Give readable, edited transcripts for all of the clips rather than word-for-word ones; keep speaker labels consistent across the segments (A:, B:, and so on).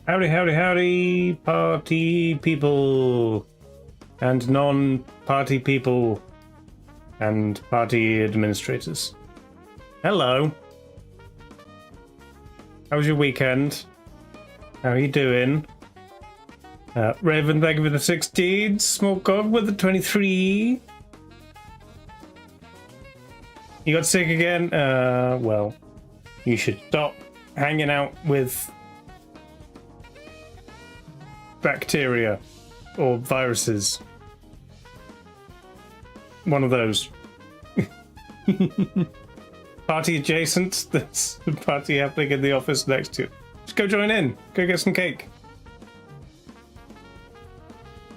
A: Howdy, howdy, howdy, party people and non-party people and party administrators. Hello. How was your weekend? How are you doing? Raven, thank you for the 16. Small Cog with the 23. You got sick again? Well, you should stop hanging out with bacteria or viruses. One of those. Party adjacent. There's a party happening in the office next to you. Just go join in. Go get some cake.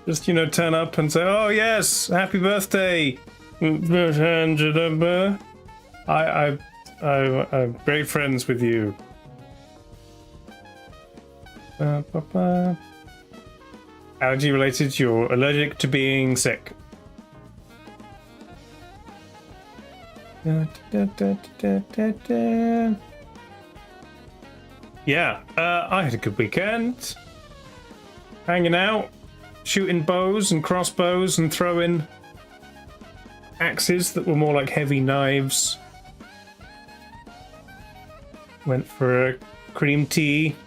A: Just, you know, turn up and say, oh yes, happy birthday. I'm great friends with you. Allergy related, you're allergic to being sick. Yeah, I had a good weekend. Hanging out, shooting bows and crossbows and throwing axes that were more like heavy knives. Went for a cream tea.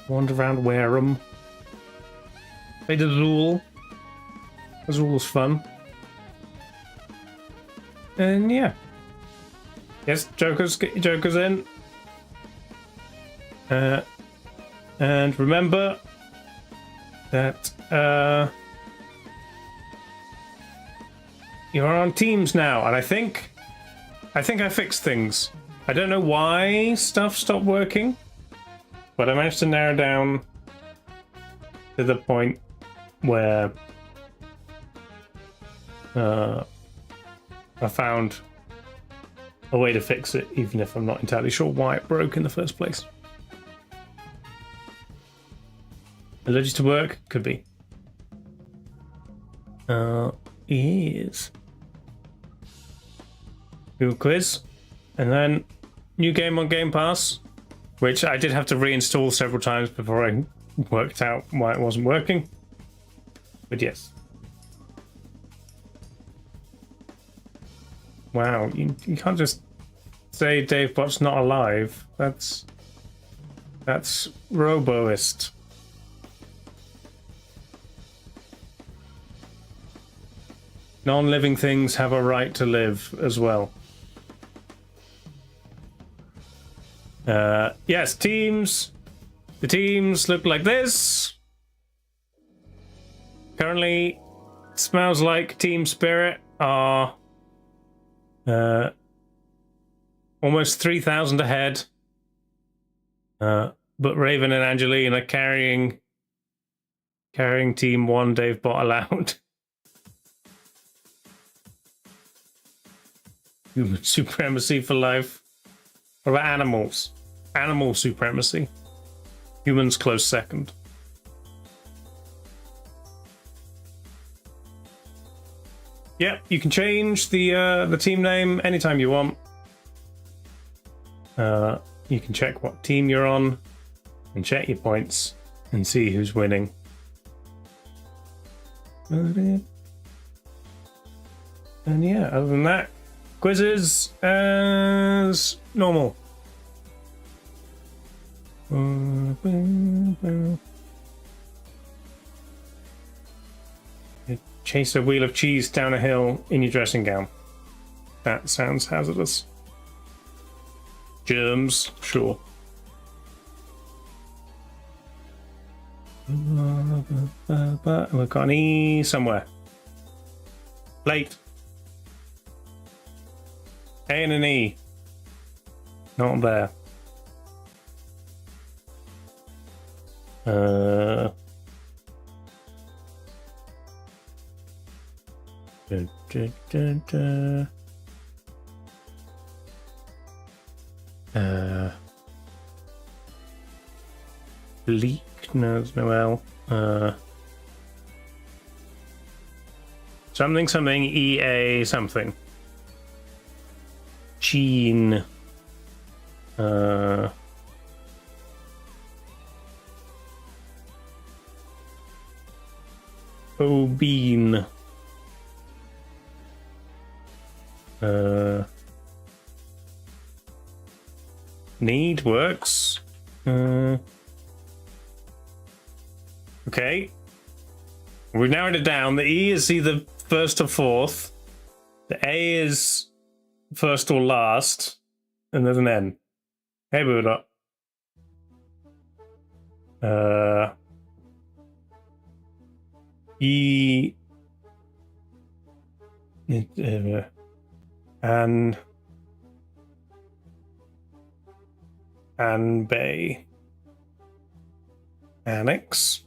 A: Wandered around Wareham. Played Azul. Azul was fun. And yeah. Yes, Jokers, get your Jokers in. And remember that you're on teams now, and I think I fixed things. I don't know why stuff stopped working, but I managed to narrow down to the point where I found a way to fix it, even if I'm not entirely sure why it broke in the first place. Allergic to work? Could be. Is Google quiz, and then new game on Game Pass, which I did have to reinstall several times before I worked out why it wasn't working. But yes. Wow, you can't just say Dave Bot's not alive. That's roboist. Non-living things have a right to live as well. Yes, teams. The teams look like this. Currently, it smells like Team Spirit are almost 3,000 ahead. But Raven and Angeline are carrying Team 1 Dave Bot aloud. Human supremacy for life. What about animals? Animal supremacy. Humans close second. Yep, you can change the team name anytime you want. You can check what team you're on and check your points and see who's winning. And yeah, other than that, quizzes as normal. Chase a wheel of cheese down a hill in your dressing gown. That sounds hazardous. Germs, sure. We've got an E somewhere. Late. A and an E. Not there. Leak? No, there's no L. Something EA something. Gene. Bean. Need works. Okay. We've narrowed it down. The E is either first or fourth. The A is first or last. And there's an N. Hey, Buddha. E. Bay. Annex.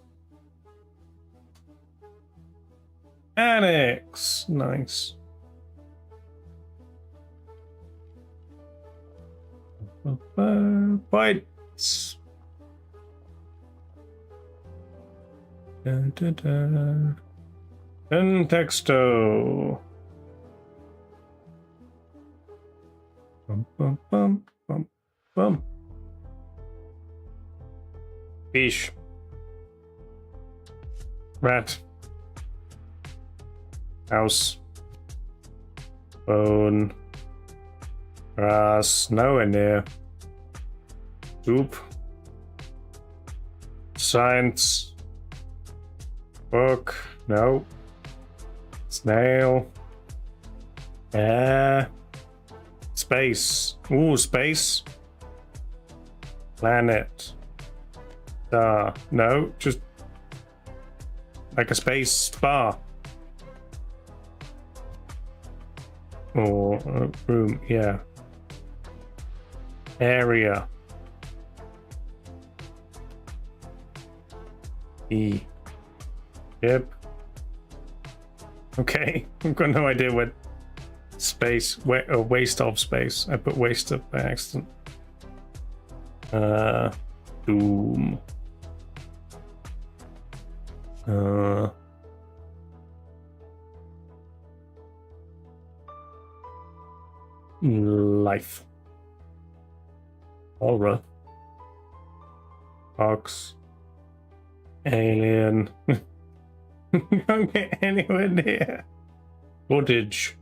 A: Annex. Nice. Bytes. And texto. Bum, bum, bum, bum, bum. Fish. Rat. House. Bone. Grass. Nowhere near. Soup. Science. Book. No. Snail. Air. Space. Ooh, space. Planet. Star. No, just like a space bar. Or room, yeah. Area. E. Yep. Okay, I've got no idea what space, waste of space. I put waste up by accident. Doom. Life. Aura. Box. Alien. Don't get anywhere near. Footage.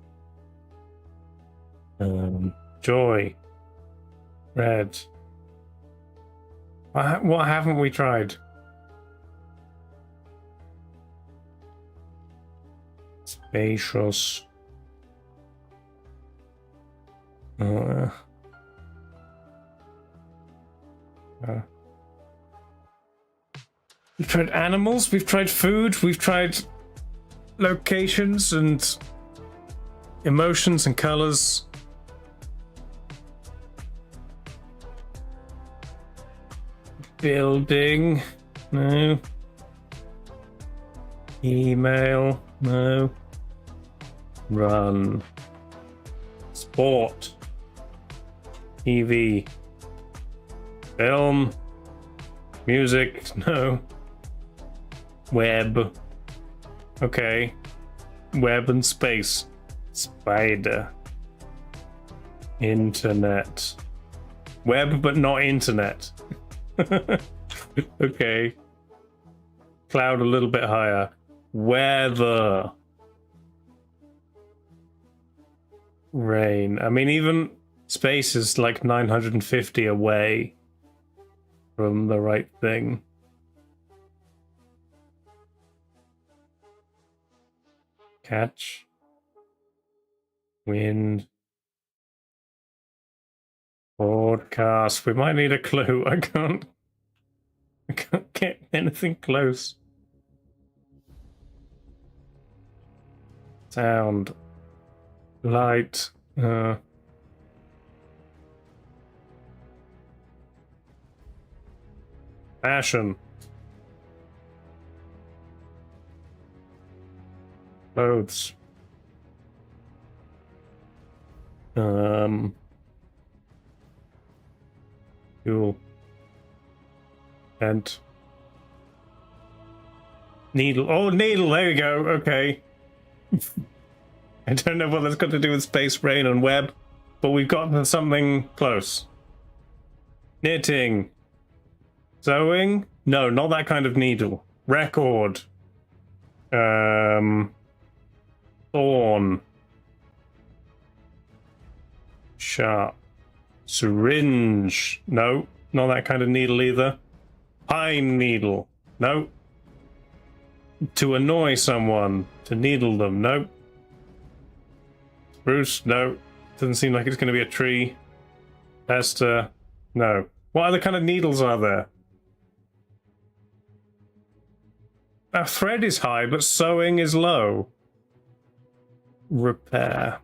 A: Joy. Red. What haven't we tried? Spacious. We've tried animals, we've tried food, we've tried locations and emotions and colors. Building, no. Email, no. Run. Sport. TV. Film. Music, no. Web. Okay. Web and space. Spider. Internet. Web but not internet. Okay. Cloud a little bit higher. Weather. Rain. I mean, even space is like 950 away from the right thing. Catch. Wind. Broadcast. We might need a clue. I can't get anything close. Sound. Light. Fashion. Clothes. Fuel. And needle. Oh, needle. There you go. Okay. I don't know what that's got to do with space, rain, and web, but we've gotten something close. Knitting. Sewing? No, not that kind of needle. Record. Thorn. Sharp. Syringe. No, not that kind of needle either. Pine needle. No. To annoy someone. To needle them. No. Spruce. No. Doesn't seem like it's going to be a tree. Esther. No. What other kind of needles are there? Our thread is high, but sewing is low. Repair.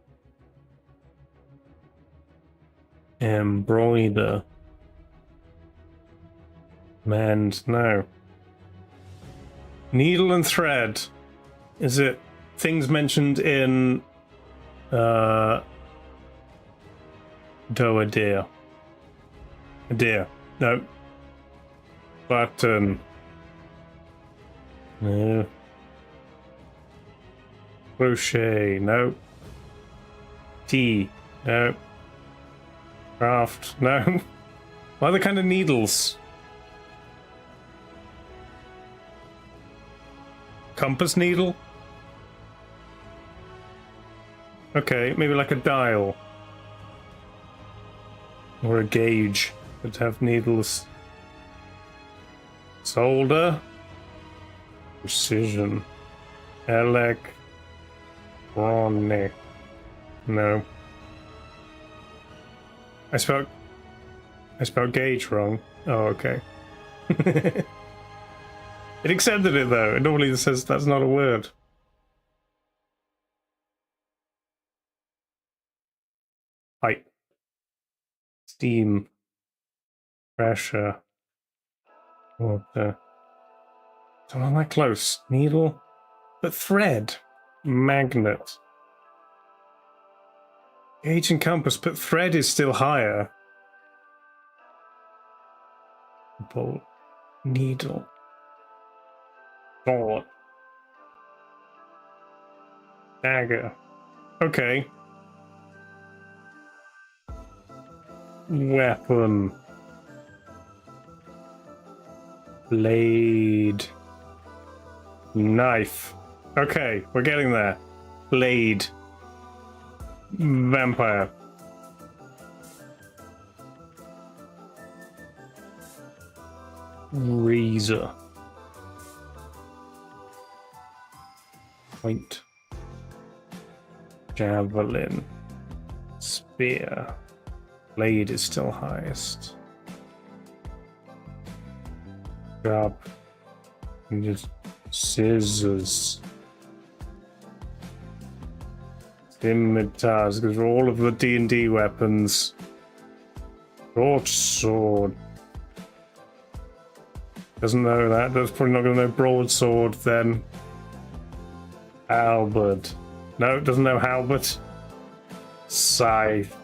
A: Embroider. Mend. No. Needle and thread. Is it things mentioned in doe a deer? A deer. No. Button. No. Crochet. No. Tea. No. Craft. No. What other kind of needles? Compass needle? Okay, maybe like a dial. Or a gauge. Would have needles. Solder. Precision. Electronic. No. I spelled gauge wrong. Oh, okay. It accepted it though. It normally says that's not a word. Height. Steam. Pressure. Water. So not that close. Needle. But thread. Magnet. Gauge and compass, but thread is still higher. Bolt. Needle. Sword. Dagger. Okay. Weapon. Blade. Knife. Okay, we're getting there. Blade. Vampire. Razor. Point. Javelin. Spear. Blade is still highest. Grab. And just scissors. Scimitars, because all of the D&D weapons. Broadsword. Doesn't know that. That's probably not going to know broadsword then. Halberd. No, doesn't know halberd. Scythe.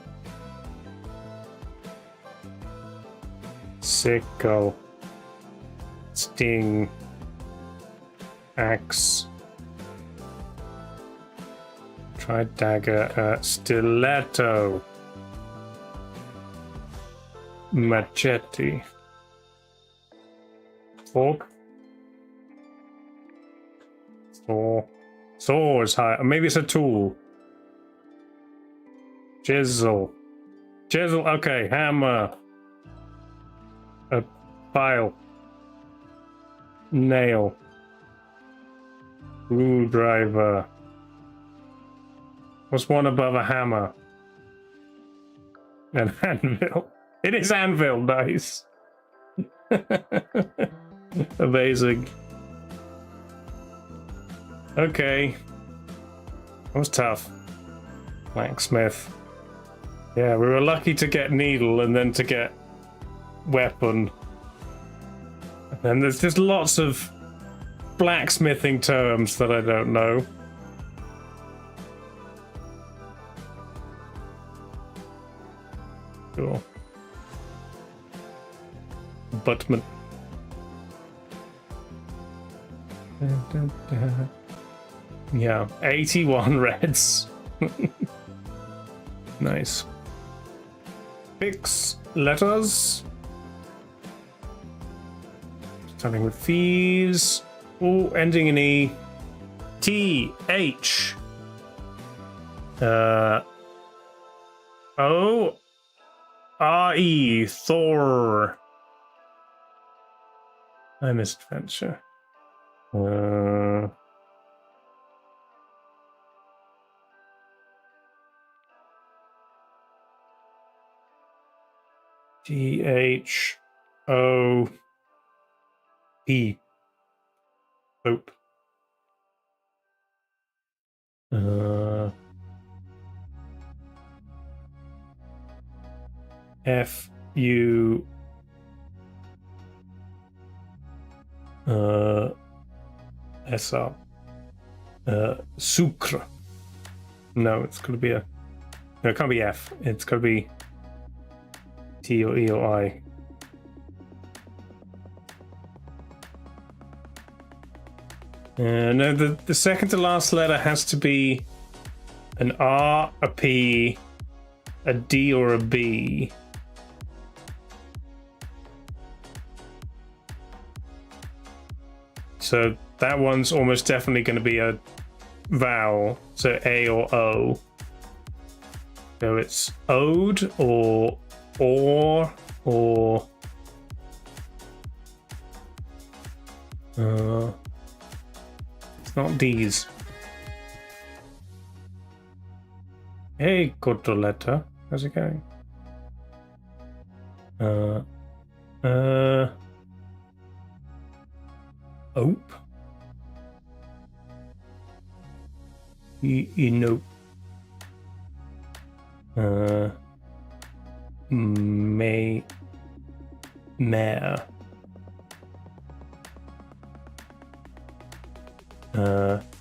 A: Sickle. Sting. Axe. Try dagger. Stiletto. Machete. Fork. Saw. Saw is high. Maybe it's a tool. Chisel. Chisel. Okay. Hammer. A file. Nail. Screwdriver. What's one above a hammer? An anvil. It is anvil. Nice. Amazing. Okay. That was tough. Blacksmith. Yeah, we were lucky to get needle and then to get weapon. And then there's just lots of blacksmithing terms that I don't know. Cool. Buttman. Yeah, 81 reds. Nice. Fix letters. Starting with these. Oh, ending in E. T H O R E Thor. I misadventure. T H O P. Hope. F U S R. Sucre. No, it's gonna be a. No, it can't be F. It's gotta be T or E or I. No, the second to last letter has to be an R, a P, a D, or a B. So that one's almost definitely going to be a vowel, so A or O. So it's ode or it's not D's. Hey, Cotoletta, how's it going? Ope. Nope. Mare.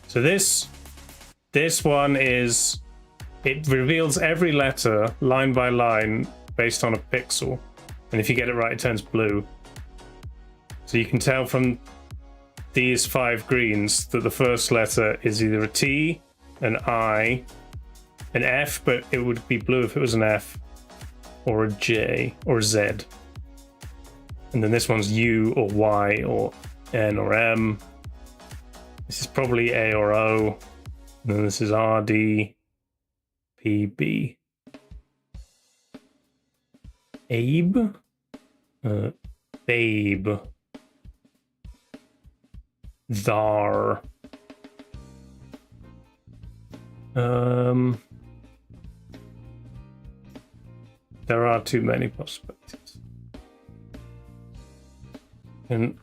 A: So this one is, it reveals every letter line by line based on a pixel, and if you get it right, it turns blue. So you can tell from these 5 greens that the first letter is either a T, an I, an F, but it would be blue if it was an F, or a J, or a Z. And then this one's U, or Y, or N, or M. This is probably A or O. And then this is R, D, P, B. Abe? Babe. Thar. There are too many possibilities. And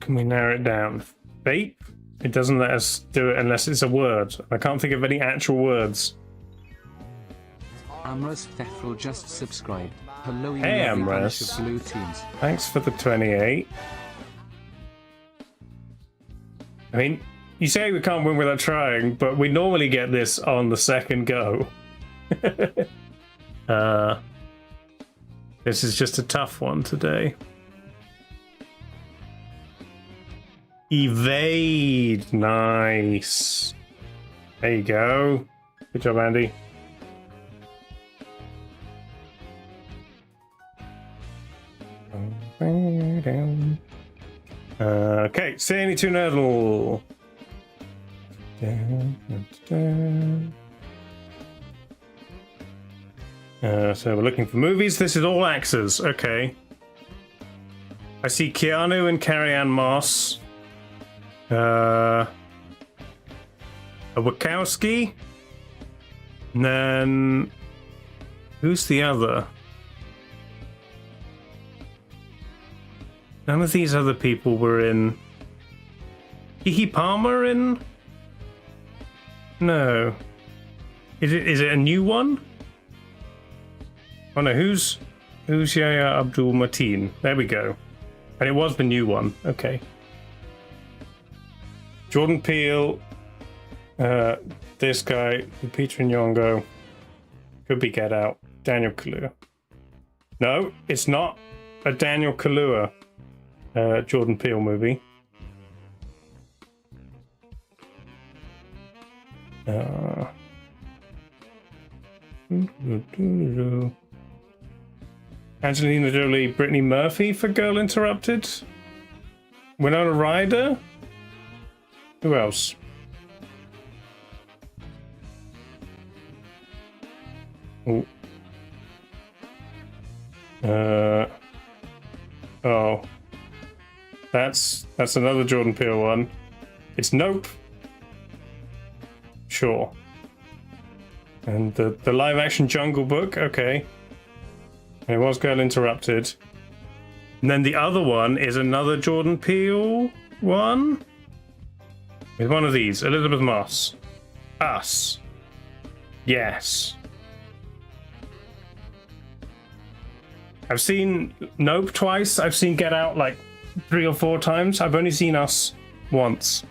A: can we narrow it down? Vape? It doesn't let us do it unless it's a word. I can't think of any actual words.
B: Amras Thefrel just subscribed. Hello, you
A: hey
B: lovely bunch
A: Amras.
B: of blue teams.
A: Thanks for the 28. I mean, you say we can't win without trying, but we normally get this on the second go. This is just a tough one today. Evade. Nice. There you go. Good job, Andy. Okay, say any two nerdle. So we're looking for movies. This is all actors. Okay. I see Keanu and Carrie-Anne Moss. A Wachowski. And then who's the other? None of these other people were in. Keke Palmer in? No. Is it a new one? Oh no, who's Yahya Abdul Mateen? There we go. And it was the new one. Okay. Jordan Peele, this guy, Peter Nyong'o, could be Get Out, Daniel Kaluuya. No, it's not a Daniel Kaluuya Jordan Peele movie. Angelina Jolie, Brittany Murphy for Girl Interrupted. Winona Ryder. Who else? Ooh. Oh. That's another Jordan Peele one. It's Nope. Sure. And the live action Jungle Book, okay. It was Girl Interrupted. And then the other one is another Jordan Peele one. With one of these, Elizabeth Moss. Us. Yes. I've seen Nope twice. I've seen Get Out like 3 or 4 times. I've only seen Us once.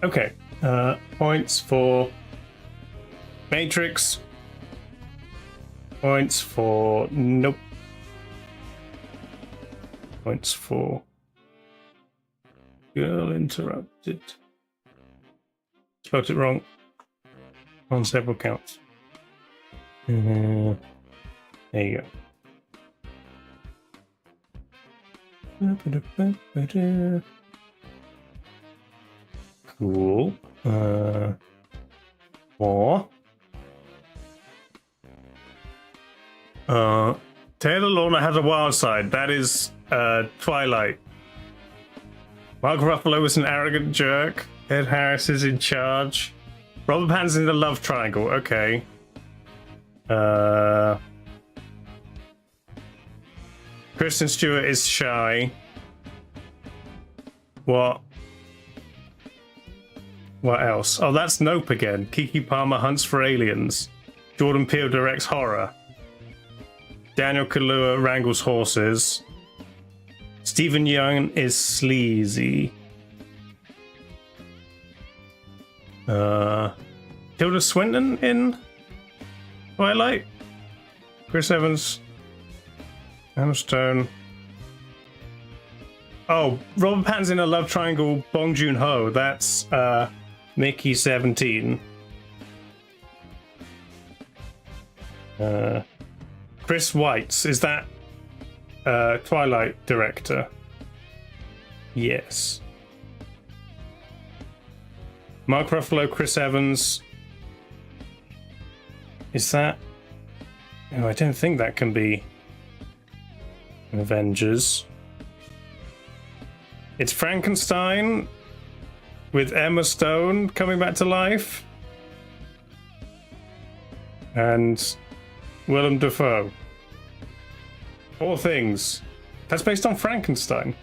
A: Okay. Points for Matrix. Points for Nope. Points for Girl Interrupted. Spelled it wrong on several counts. There you go. Cool. More. Taylor Lautner has a wild side. That is Twilight. Mark Ruffalo was an arrogant jerk. Ed Harris is in charge. Robert Pattinson in the love triangle. Okay. Kristen Stewart is shy. What else? Oh, that's Nope again. Keke Palmer hunts for aliens. Jordan Peele directs horror. Daniel Kaluuya wrangles horses. Stephen Young is sleazy. Tilda Swinton in Twilight. Chris Evans. Emma Stone. Oh, Robert Pattinson in a love triangle. Bong Joon-ho. That's Mickey 17. Chris Weitz, is that Twilight director? Yes. Mark Ruffalo, Chris Evans. Is that? Oh, I don't think that can be Avengers. It's Frankenstein with Emma Stone coming back to life. And Willem Dafoe. All things. That's based on Frankenstein.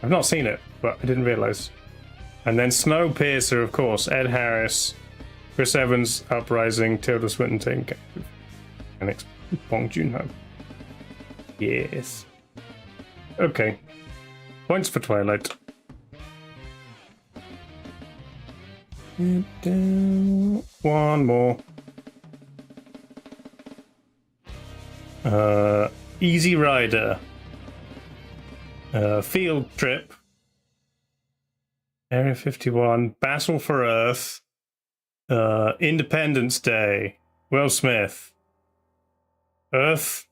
A: I've not seen it, but I didn't realize. And then Snowpiercer, of course. Ed Harris, Chris Evans, Uprising, Tilda Swinton taken captive, and it's Bong Joon-ho. Yes. Okay. Points for Twilight. One more. Easy Rider. Field Trip. Area 51. Battle for Earth. Independence Day. Will Smith. Earth.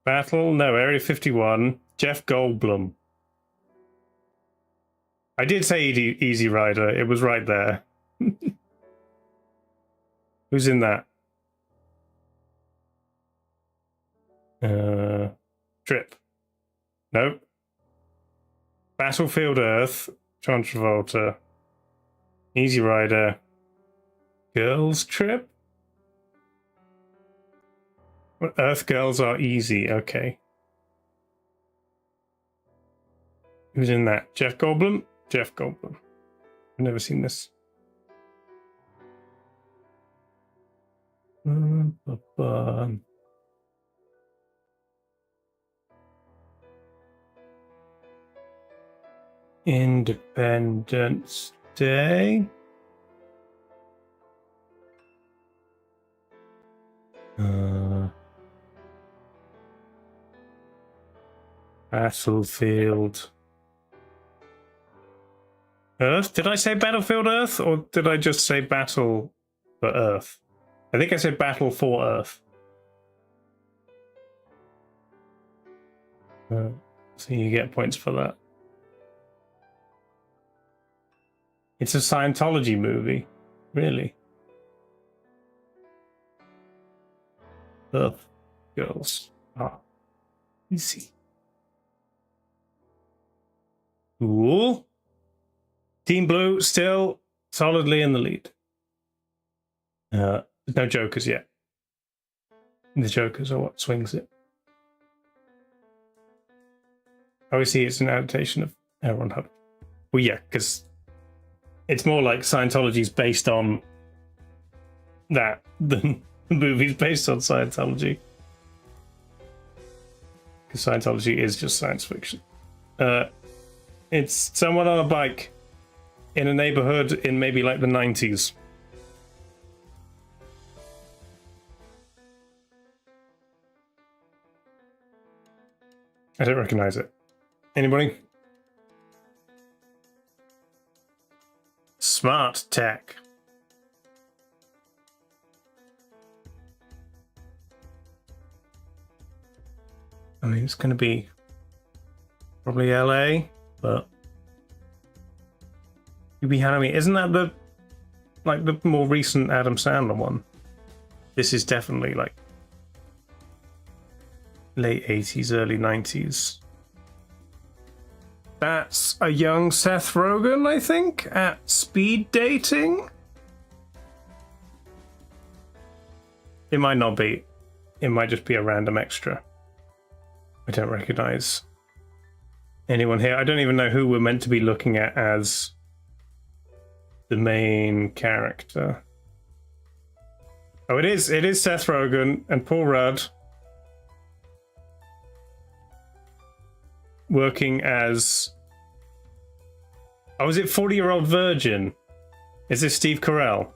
A: Battle. No, Area 51. Jeff Goldblum. I did say Easy Rider. It was right there. Who's in that? Trip. Nope. Battlefield Earth. John Travolta. Easy Rider. Girls Trip? Earth Girls Are Easy. Okay. Who's in that? Jeff Goldblum? Jeff Goldblum. I've never seen this. Independence Day. Battlefield Earth? Did I say Battlefield Earth, or did I just say Battle for Earth? I think I said Battle for Earth. So you get points for that. It's a Scientology movie. Really? Earth girls are easy. Cool. Team Blue still solidly in the lead. No jokers yet. The jokers are what swings it. Obviously, it's an adaptation of L. Hub. Well, yeah, because it's more like Scientology's based on that than the movie's based on Scientology. Because Scientology is just science fiction. It's someone on a bike in a neighborhood in maybe like the 90s. I don't recognize it. Anybody? Smart tech. I mean, it's going to be probably LA, but Hubie Hanami, isn't that the more recent Adam Sandler one? This is definitely like late 80s, early 90s. That's a young Seth Rogen, I think, at speed dating. It might not be. It might just be a random extra. I don't recognize anyone here. I don't even know who we're meant to be looking at as the main character. Oh, it is Seth Rogen and Paul Rudd working as... Oh, is it 40-Year-Old Virgin? Is this Steve Carell?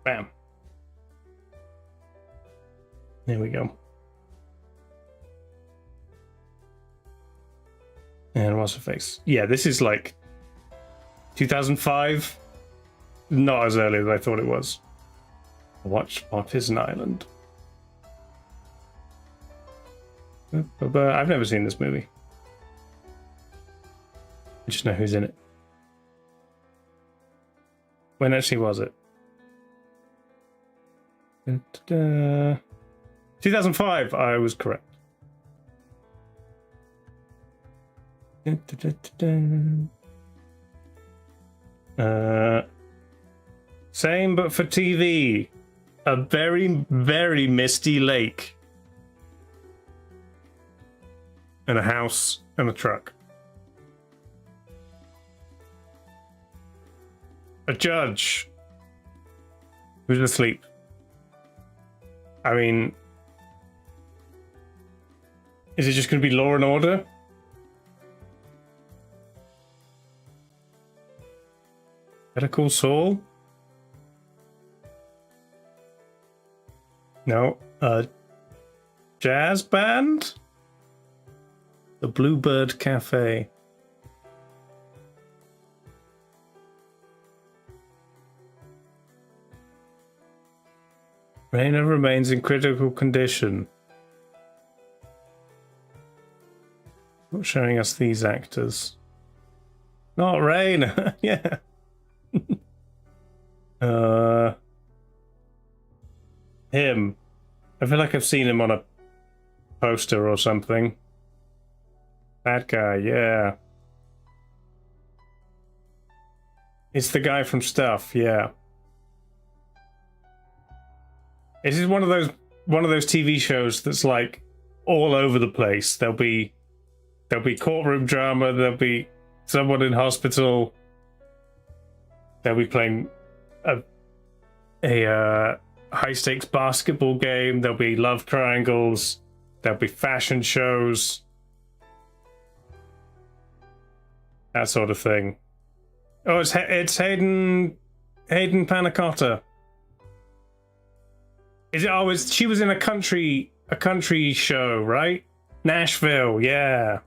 A: Bam. There we go. And what's her face? Yeah, this is like 2005. Not as early as I thought it was. Watch What is an Island? But I've never seen this movie. I just know who's in it. When actually was it? 2005, I was correct. Same, but for TV. A very, very misty lake. And a house and a truck. A judge who's asleep. I mean, is it just going to be Law and Order? Better Call Saul? No. Jazz band? The Bluebird Cafe. Raina remains in critical condition. Not showing us these actors. Not Raina. Yeah. Him. I feel like I've seen him on a poster or something. That guy, yeah. It's the guy from Stuff, yeah. This is one of those TV shows that's like all over the place. There'll be courtroom drama, there'll be someone in hospital, they'll be playing a high stakes basketball game, there'll be love triangles, there'll be fashion shows, that sort of thing. Oh, it's Hayden Panacotta. Is it? Oh, she was in a country show, right? Nashville, yeah.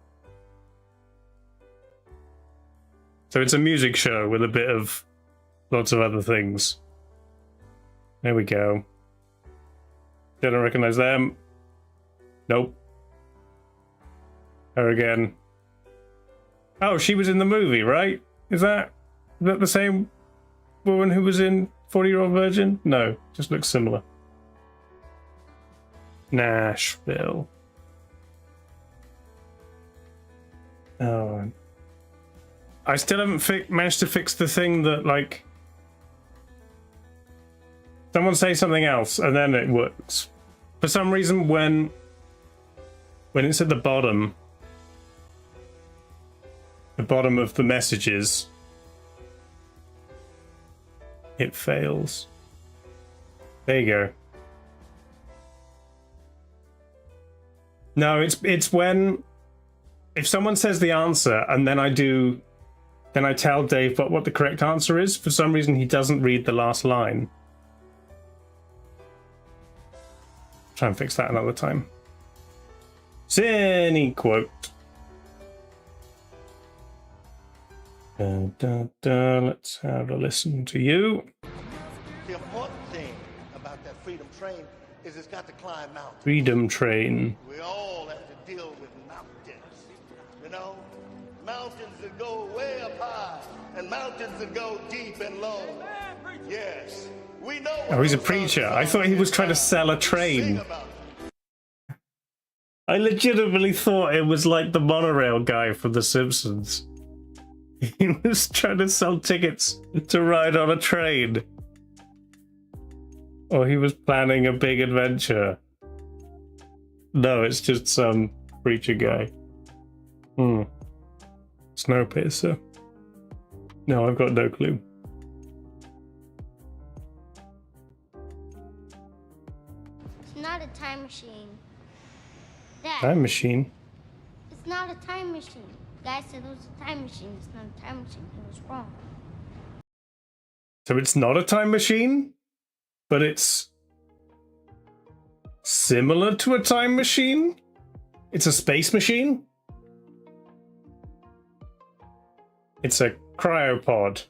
A: So it's a music show with a bit of lots of other things. There we go. Don't recognize them. Nope. Her again. Oh, she was in the movie, right? Is that the same woman who was in 40-Year-Old Virgin? No, just looks similar. Nashville. Oh. I still haven't managed to fix the thing that, like, someone say something else and then it works. For some reason, when it's at the bottom of the messages, it fails. There you go. No, it's when if someone says the answer and then I tell Dave what the correct answer is. For some reason, he doesn't read the last line. Try and fix that another time. Cine quote. Let's have a listen to you.
C: The important thing about that freedom train is it's got to climb mountains.
A: Freedom train.
C: We all have to deal with mountains. You know? Mountains that go way up high and mountains that go deep and low. Yes. We know.
A: Oh, he's a preacher. I thought he was trying to sell a train. I legitimately thought it was like the monorail guy from The Simpsons. He was trying to sell tickets to ride on a train. Or he was planning a big adventure. No, it's just some preacher guy. Snowpiercer. No, I've got no clue.
D: It's not a time machine. Dad,
A: Time machine?
D: it's not a time machine. Guy said it was a time machine. It's not a time machine. He was wrong.
A: So it's not a time machine? But it's similar to a time machine? It's a space machine? It's a cryopod.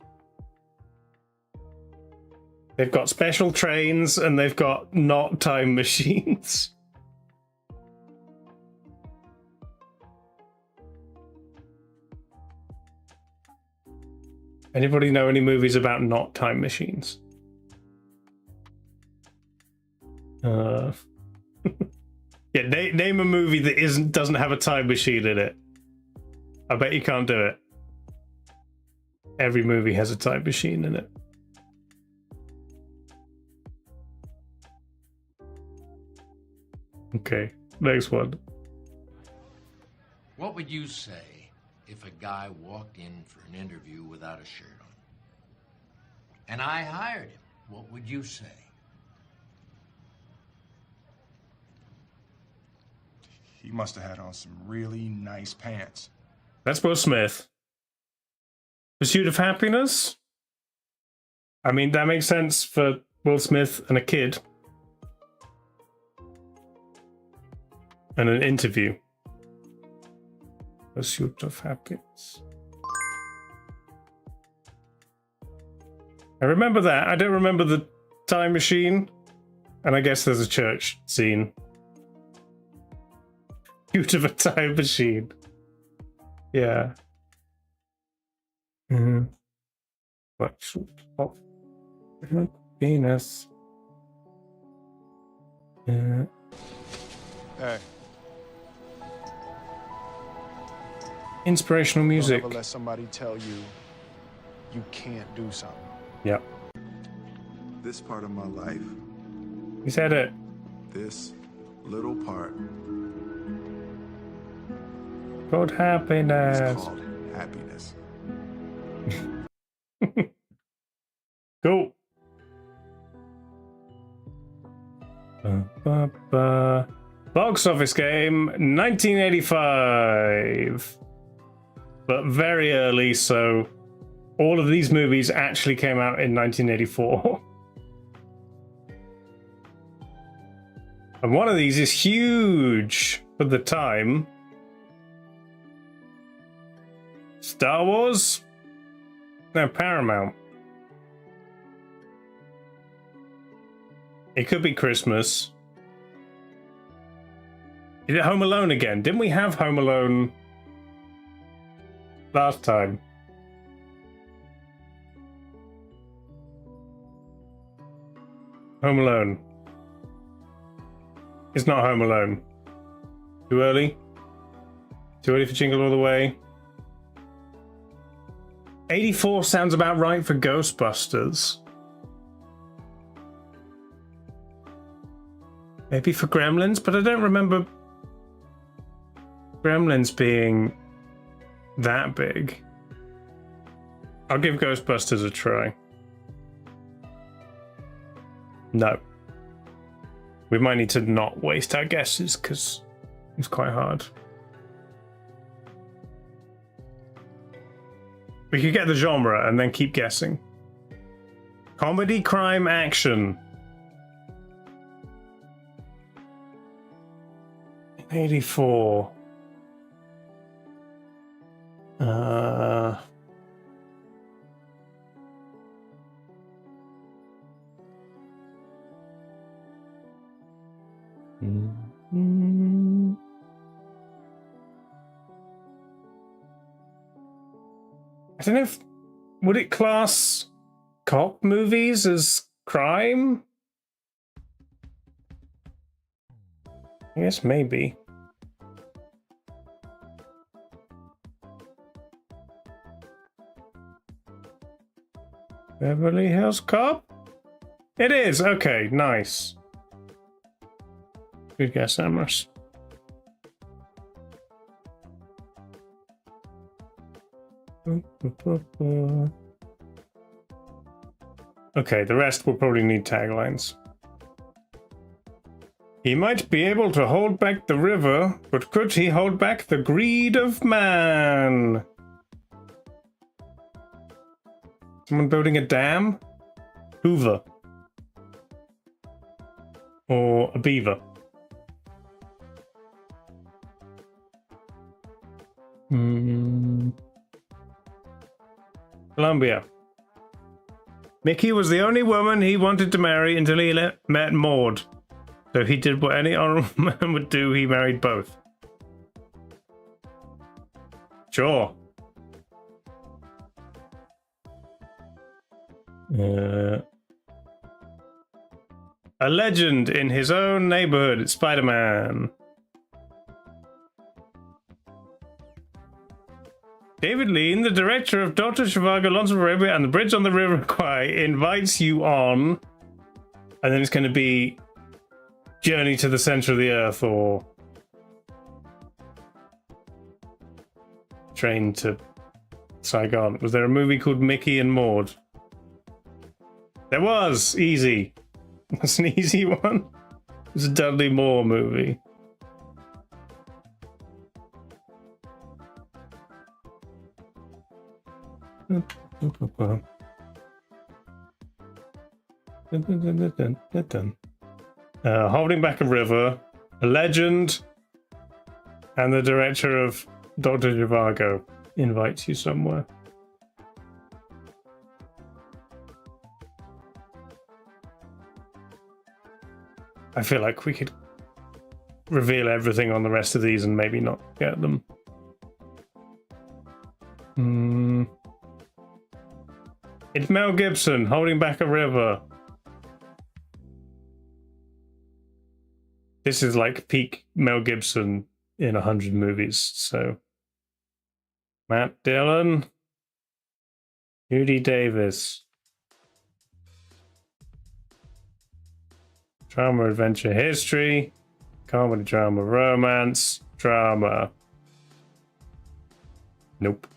A: They've got special trains and they've got not time machines. Anybody know any movies about not time machines? Yeah, name a movie that doesn't have a time machine in it. I bet you can't do it. Every movie has a time machine in it. Okay, next one.
E: What would you say if a guy walked in for an interview without a shirt on? And I hired him. What would you say?
F: He must have had on some really nice pants.
A: That's Will Smith. Pursuit of Happiness? I mean, that makes sense for Will Smith and a kid. And an interview. Pursuit of Happiness. I remember that. I don't remember the time machine. And I guess there's a church scene. Pursuit of a time machine. Yeah. Pursuit of Happiness.
F: Hey.
A: Inspirational music.
F: Don't ever let somebody tell you you can't do something.
A: Yep.
G: This part of my life,
A: He said it.
G: this little part,
A: Called
G: is
A: happiness.
G: called happiness.
A: Cool. Box office game 1985. But very early, so all of these movies actually came out in 1984. And one of these is huge for the time. Star Wars? No, Paramount. It could be Christmas. Is it Home Alone again? Didn't we have Home Alone last time. Home Alone. It's not Home Alone. Too early? Too early for Jingle All the Way? 84 sounds about right for Ghostbusters. Maybe for Gremlins, but I don't remember Gremlins being that big. I'll give Ghostbusters a try. No. We might need to not waste our guesses because it's quite hard. We could get the genre and then keep guessing. Comedy, crime, action. 84. I don't know if would it class cop movies as crime? I guess maybe. Beverly Hills Cop? It is! Okay, nice. Good guess, Amherst. Okay, the rest will probably need taglines. He might be able to hold back the river, but could he hold back the greed of man? Someone building a dam? Hoover. Or a beaver. Columbia. Mickey was the only woman he wanted to marry until he met Maud. So he did what any honorable man would do, he married both. Sure. A legend in his own neighborhood, Spider-Man. David Lean, the director of Dr. Zhivago, Lawrence of Arabia, and The Bridge on the River Kwai, invites you on. And then it's going to be Journey to the Center of the Earth or Train to Saigon. Was there a movie called Mickey and Maud? There was! Easy. That's an easy one. It's a Dudley Moore movie. Holding back a river, a legend, and the director of Dr. Zhivago invites you somewhere. I feel like we could reveal everything on the rest of these and maybe not get them. It's Mel Gibson, Holding Back a River. This is like peak Mel Gibson in 100 movies, so. Matt Dillon. Judy Davis. Drama, adventure, history. Comedy, drama, romance, drama. Nope.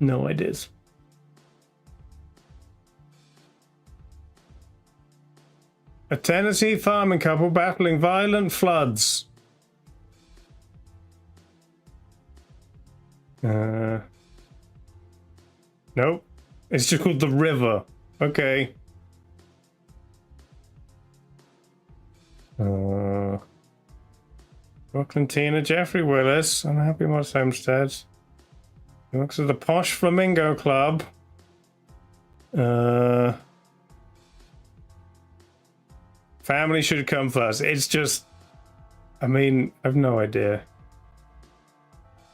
A: No ideas. A Tennessee farming couple battling violent floods. Nope. It's just called The River. Okay. Brooklyn Tina, Jeffrey Willis, Unhappy Moss Homestead. He works at the Posh Flamingo Club. Family should come first. It's just, I mean, I've no idea.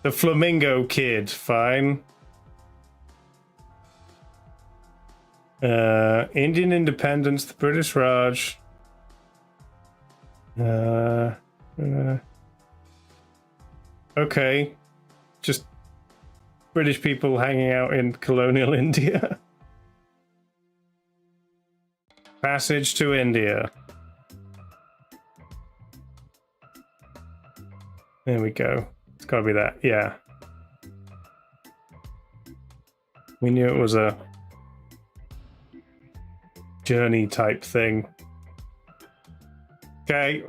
A: The Flamingo Kid, fine. Indian independence, the British Raj. Okay. Just British people hanging out in colonial India. Passage to India. There we go. It's gotta be that, yeah. We knew it was a journey type thing. Okay,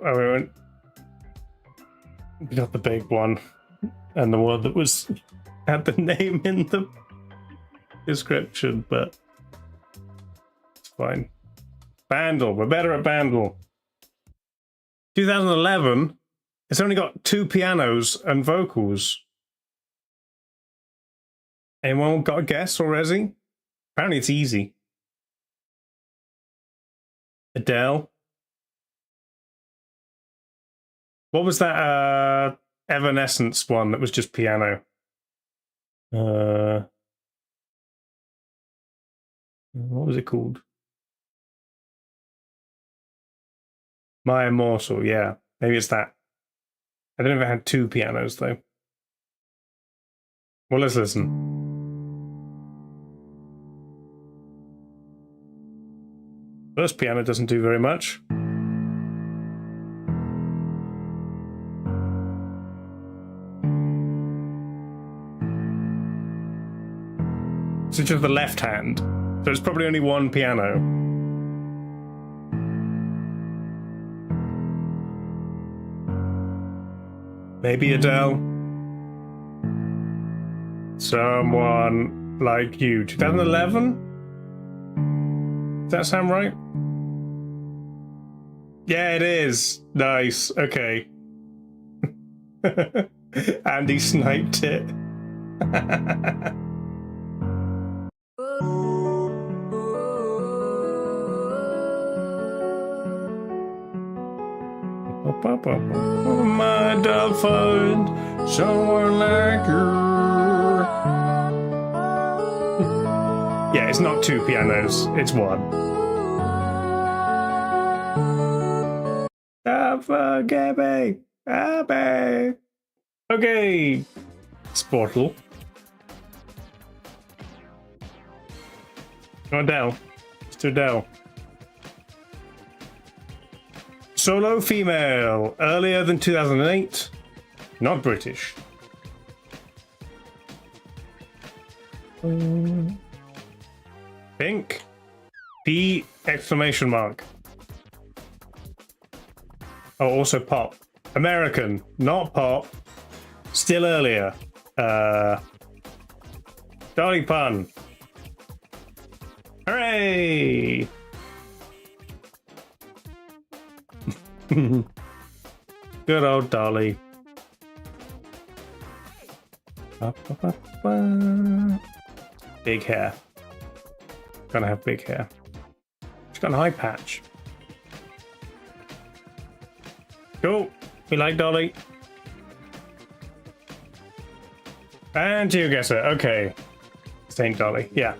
A: we got the big one. And the one that had the name in the description, but it's fine. Bandle, we're better at Bandle. 2011, it's only got 2 pianos and vocals. Anyone got a guess already? Apparently it's easy. Adele. What was that Evanescence one that was just piano? What was it called? My Immortal, yeah. Maybe it's that. I don't know if it had 2 pianos, though. Well, let's listen. First piano doesn't do very much. It's just the left hand, so it's probably only 1 piano. Maybe Adele. Someone Like You. 2011? Does that sound right? Yeah, it is. Nice. Okay. Andy sniped it. My dog found someone like you. Yeah, it's not 2 pianos, it's 1. Forget me, Abby. Okay, Sportle. Adele. It's Adele. Solo female, earlier than 2008, not British. Pink, P exclamation mark. Oh, also pop. American, not pop. Still earlier. Dolly Parton. Hooray! Good old Dolly. Big hair. Gonna have big hair. She's got an eye patch. Cool. We like Dolly. And you guess it. Okay. Saint Dolly. Yeah.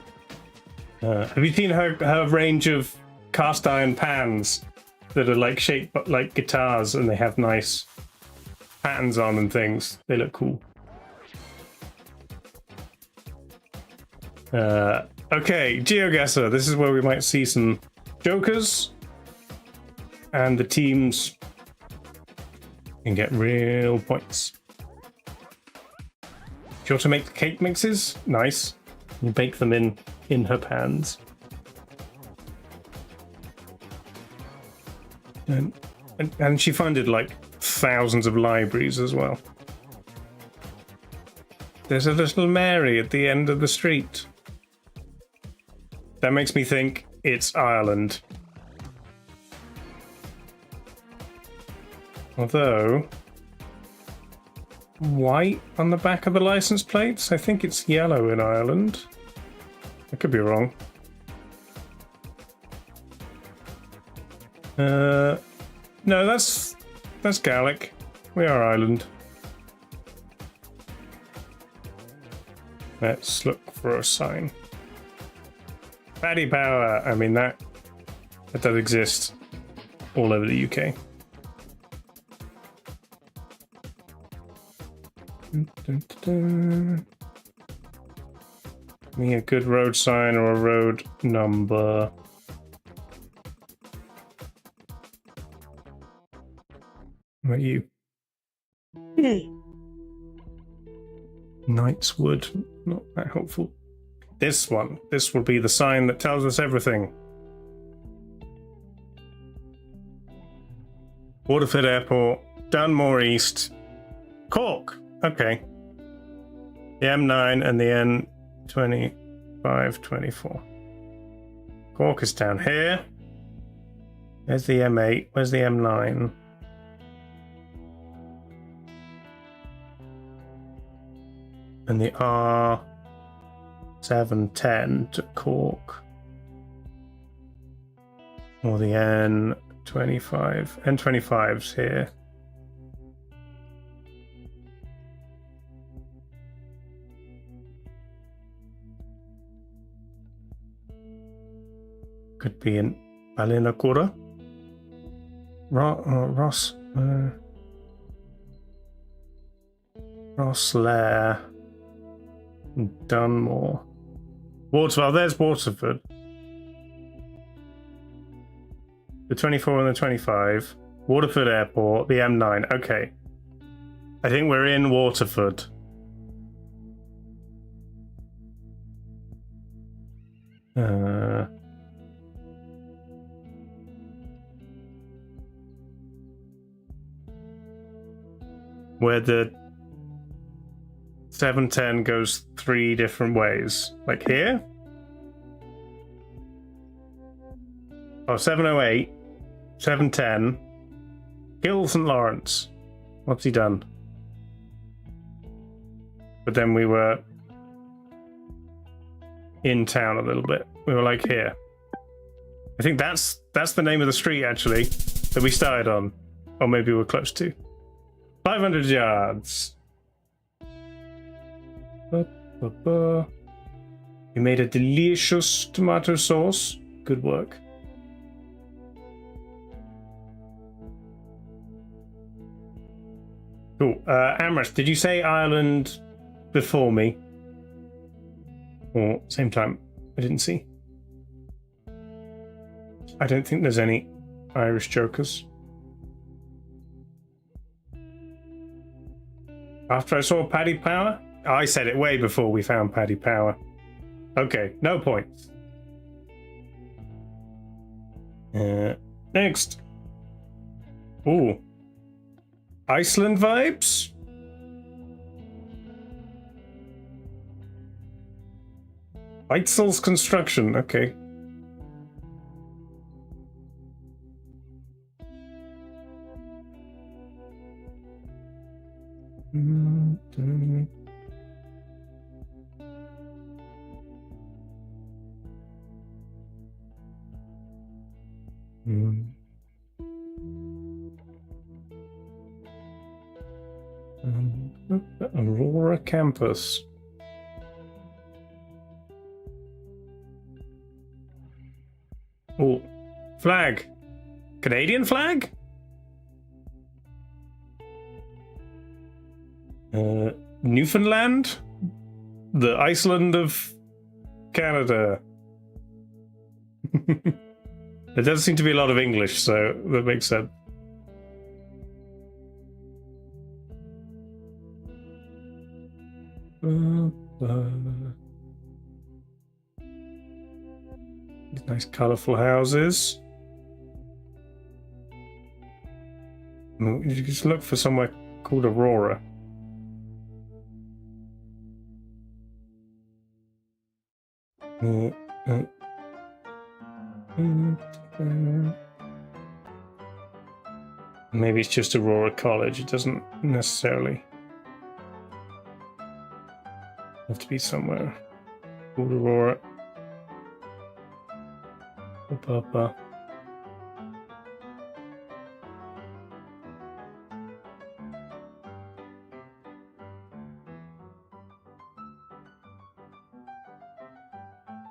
A: Have you seen her range of cast iron pans that are like shaped like guitars and they have nice patterns on and things? They look cool. Okay, GeoGuessr. This is where we might see some jokers and the teams can get real points. Sure to make the cake mixes? Nice. You bake them in her pans. And she funded like thousands of libraries as well. There's a little Mary at the end of the street. That makes me think it's Ireland. Although, white on the back of the license plates? I think it's yellow in Ireland. I could be wrong. No, that's Gaelic. We are Ireland. Let's look for a sign. Paddy Power. I mean, that does exist all over the UK. Me a good road sign or a road number. What are you? Knightswood, not that helpful. This one. This will be the sign that tells us everything. Waterford Airport, Dunmore East, Cork. Okay. The M9 and the N2524. Cork is down here. There's the M8. Where's the M9? And the R710 to Cork. Or the N25. N25's here. Could be in Ballinacura. Ross. Rosslare. Dunmore. Waterford. There's Waterford. The 24 and the 25. Waterford Airport. The M9. Okay. I think we're in Waterford. Where the 710 goes 3 different ways. Like here? Oh, 708, 710, Hill St. Lawrence. What's he done? But then we were in town a little bit. We were like here. I think that's the name of the street actually that we started on. Or maybe we're close to. 500 yards. You made a delicious tomato sauce. Good work. Cool. Amherst, did you say Ireland before me? Or same time? I didn't see. I don't think there's any Irish jokers. After I saw Paddy Power? I said it way before we found Paddy Power. Okay, no points. Next. Ooh. Iceland vibes? Weitzel's Construction, okay. Aurora campus. Oh, flag. Canadian flag? Newfoundland? The Iceland of Canada. There does seem to be a lot of English, so that makes sense. These nice colourful houses. You just look for somewhere called Aurora. Maybe it's just Aurora College. It doesn't necessarily have to be somewhere called Aurora. Papa.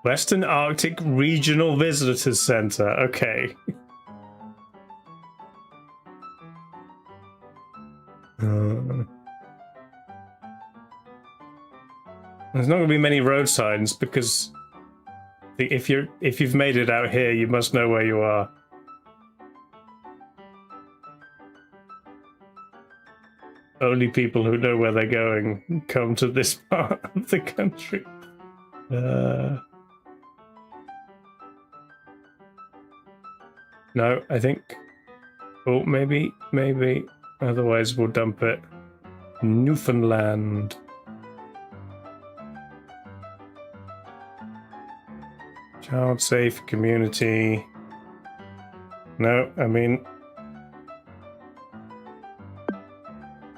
A: Western Arctic Regional Visitors Center. Okay. There's not going to be many road signs because if you've made it out here, you must know where you are. Only people who know where they're going come to this part of the country. No, I think. Oh, maybe. Otherwise, we'll dump it. Newfoundland. Child safe community. No, I mean.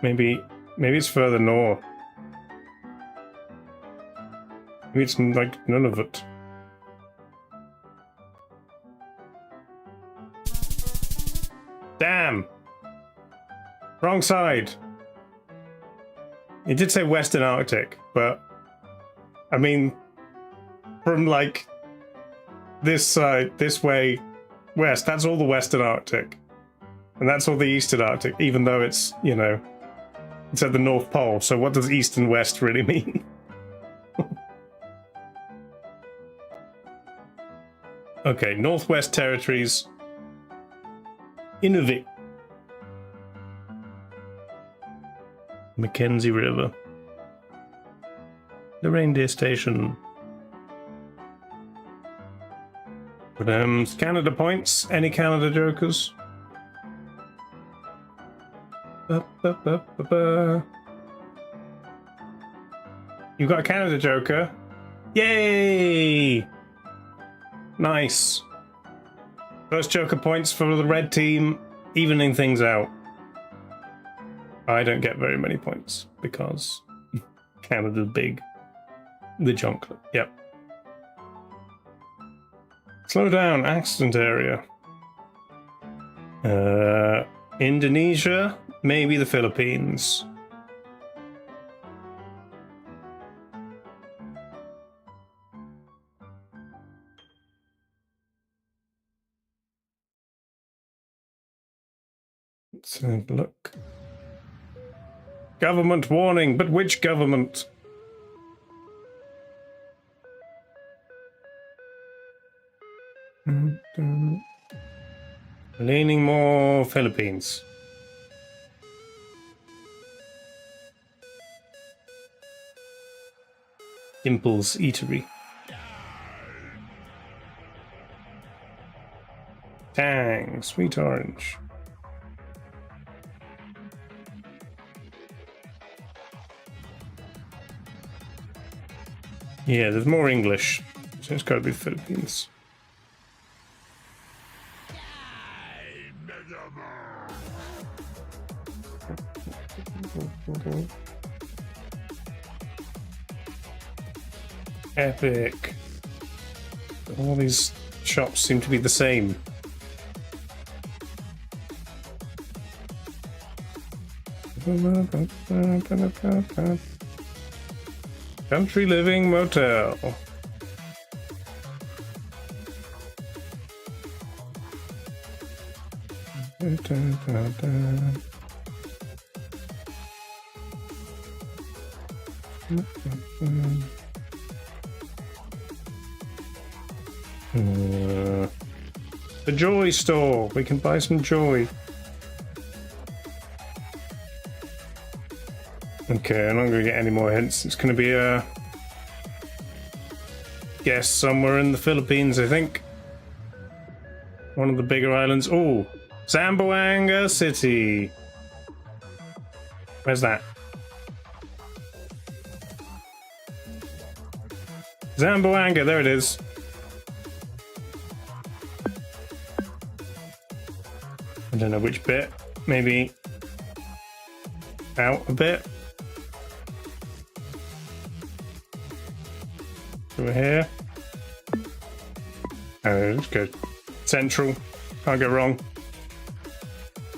A: Maybe it's further north. Maybe it's like none of it. Damn! Wrong side. It did say Western Arctic, but I mean, from like this side, this way, west, that's all the Western Arctic. And that's all the Eastern Arctic, even though it's, you know, it's at the North Pole. So what does East and West really mean? Okay, Northwest Territories. Inuvik. Mackenzie River. The reindeer station. But, Canada points. Any Canada jokers? You got a Canada joker. Yay! Nice. First joker points for the red team, evening things out. I don't get very many points because Canada's big. The chocolate. Yep. Slow down, accident area. Indonesia, maybe the Philippines. Let's have a look. Government warning, but which government? Leaning more Philippines. Impulse Eatery. Tang, sweet orange. Yeah, there's more English, so it's got to be the Philippines. Epic. All these shops seem to be the same. Country Living Motel. The Joy Store. We can buy some joy. Okay, I'm not going to get any more hints. It's going to be a guess somewhere in the Philippines, I think. One of the bigger islands. Oh, Zamboanga City. Where's that? Zamboanga, there it is. I don't know which bit. Maybe out a bit. Over here. Oh, that's good. Central. Can't go wrong.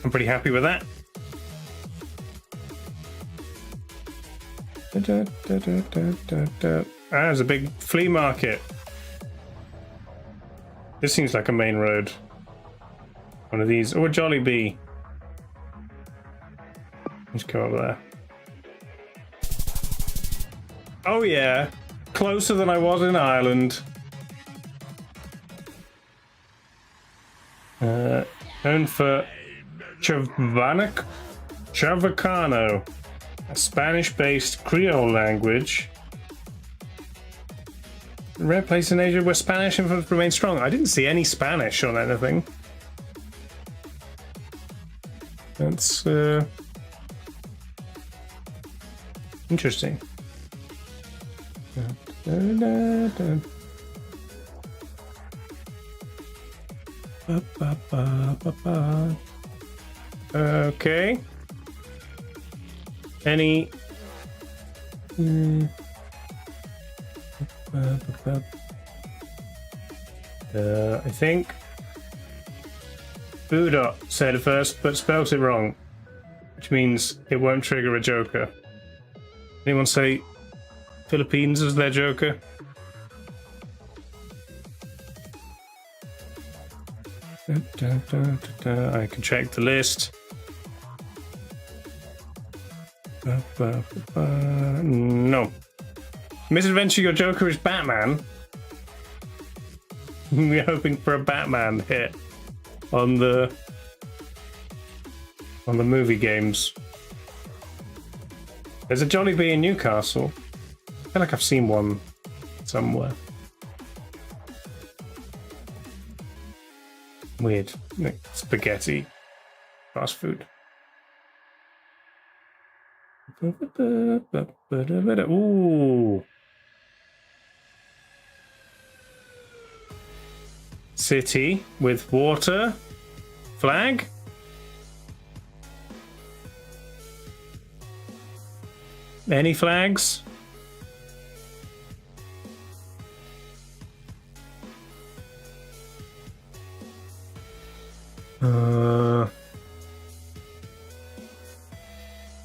A: I'm pretty happy with that. Ah, there's a big flea market. This seems like a main road. One of these. Or a Jollibee. Let's go over there. Oh yeah. Closer than I was in Ireland. Known for Chavacano, a Spanish-based Creole language. A rare place in Asia where Spanish influence remains strong. I didn't see any Spanish on anything. That's interesting. Okay. Any? I think Buddha said it first, but spelt it wrong, which means it won't trigger a Joker. Anyone say Philippines as their Joker? I can check the list. No. Misadventure, your Joker is Batman. We're hoping for a Batman hit on the movie games. There's a Jollibee in Newcastle. I feel like I've seen one somewhere. Weird. Like spaghetti. Fast food. Ooh. City with water. Flag. Any flags?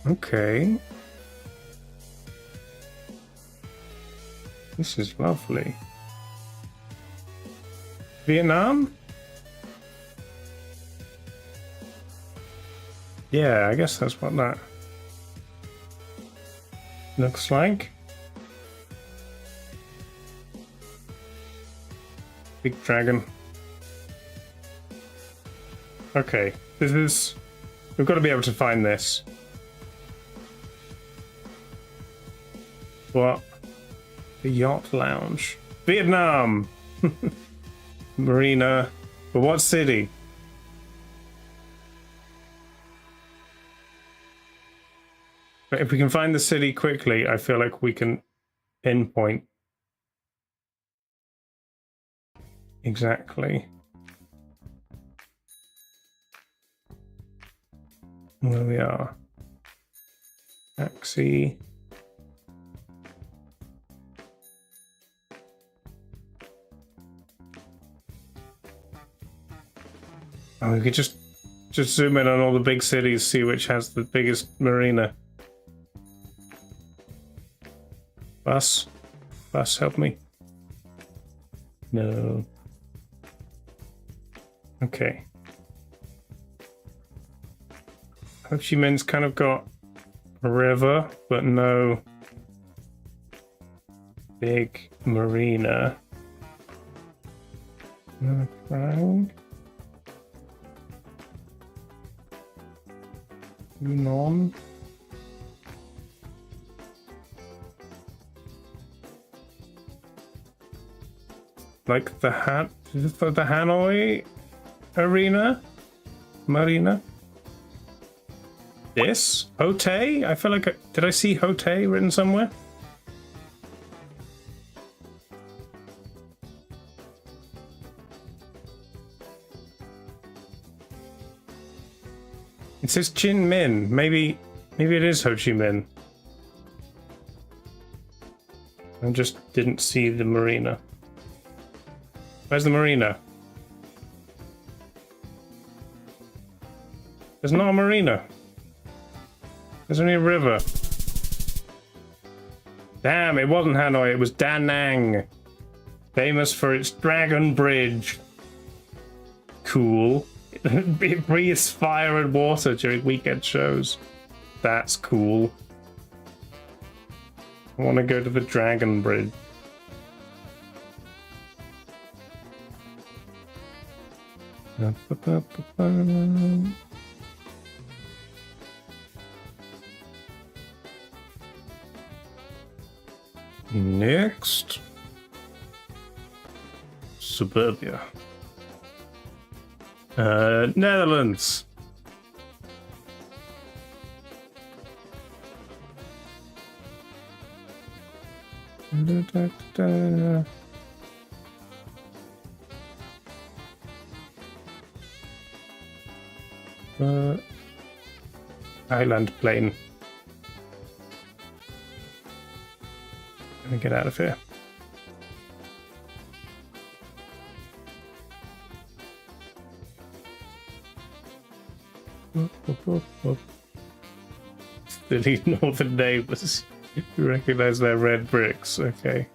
A: Okay. This is lovely. Vietnam? Yeah, I guess that's what that looks like. Big dragon. Okay, this is... We've got to be able to find this. What? The yacht lounge. Vietnam! Marina. But what city? But if we can find the city quickly, I feel like we can pinpoint exactly where we are. Taxi. Oh, we could just zoom in on all the big cities, see which has the biggest marina. Bus, help me. No. Okay. Ho Chi Minh's kind of got a river, but no big marina. No flag. Yunnan. Like the Hanoi arena? Marina? This? Hotei? I feel like did I see Hotei written somewhere? It says Chin Min. Maybe it is Ho Chi Minh. I just didn't see the marina. Where's the marina? There's not a marina. There's only a river. Damn, it wasn't Hanoi, it was Da Nang. Famous for its dragon bridge. cool. It breathes fire and water during weekend shows. That's cool. I want to go to the Dragon Bridge. Next. Suburbia. Netherlands. Island plane. Let me get out of here. Delete northern neighbors. You recognize their red bricks. Okay.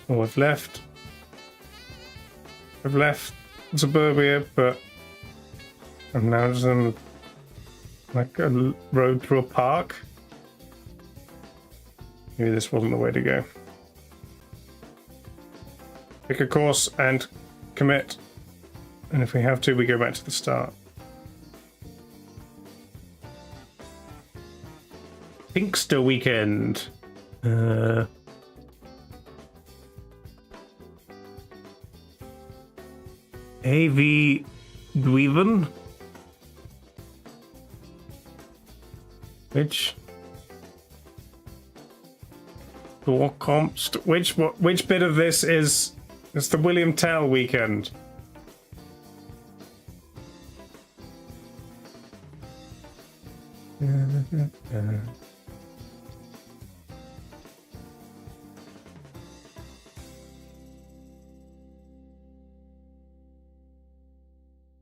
A: Oh, I've left suburbia, but I'm now just on like a road through a park. Maybe this wasn't the way to go. Pick a course and commit. And if we have to, we go back to the start. Pinkster weekend. AV Dweven. Which which bit of this is it's the William Tell weekend?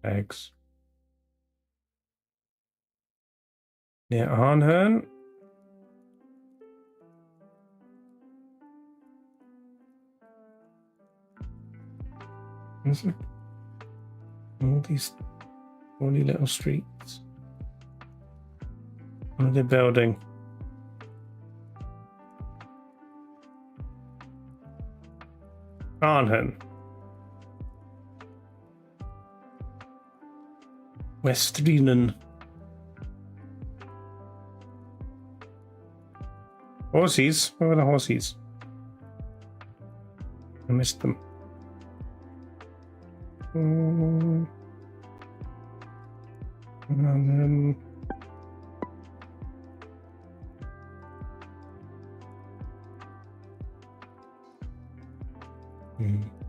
A: Eggs. Near Arnhem. Is it? All these funny little streets. What are they building? Arnhem. Westrinen. Horsies? Where were the horsies? I missed them. And then...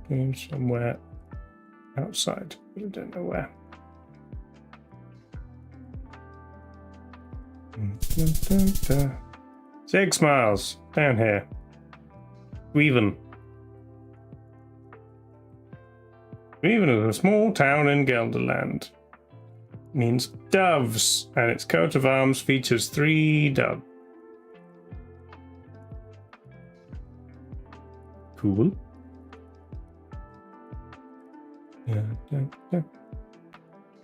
A: Going somewhere outside, but I don't know where. 6 miles down here. Weaven. Weaven is a small town in Gelderland. Means doves, and its coat of arms features 3 doves. Cool. Yeah.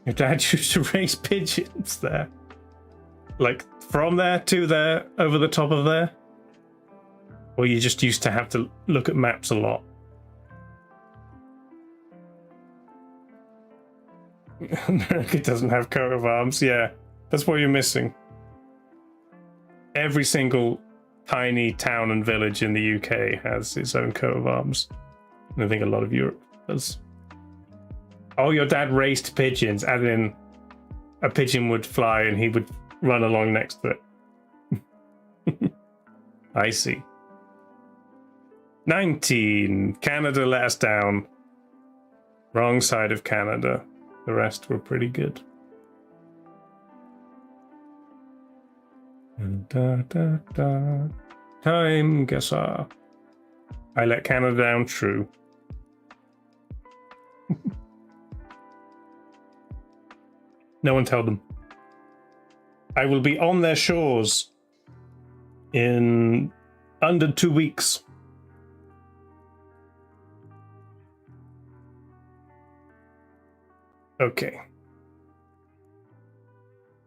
A: Your dad used to raise pigeons there. Like, from there to there, over the top of there? Or you just used to have to look at maps a lot? America doesn't have coat of arms, yeah. That's what you're missing. Every single tiny town and village in the UK has its own coat of arms. And I think a lot of Europe does. Oh, your dad raced pigeons, as in a pigeon would fly and he would run along next to it. I see. 19. Canada let us down. Wrong side of Canada. The rest were pretty good. Time guesser. I let Canada down, true. No one tell them. I will be on their shores in under 2 weeks. Okay.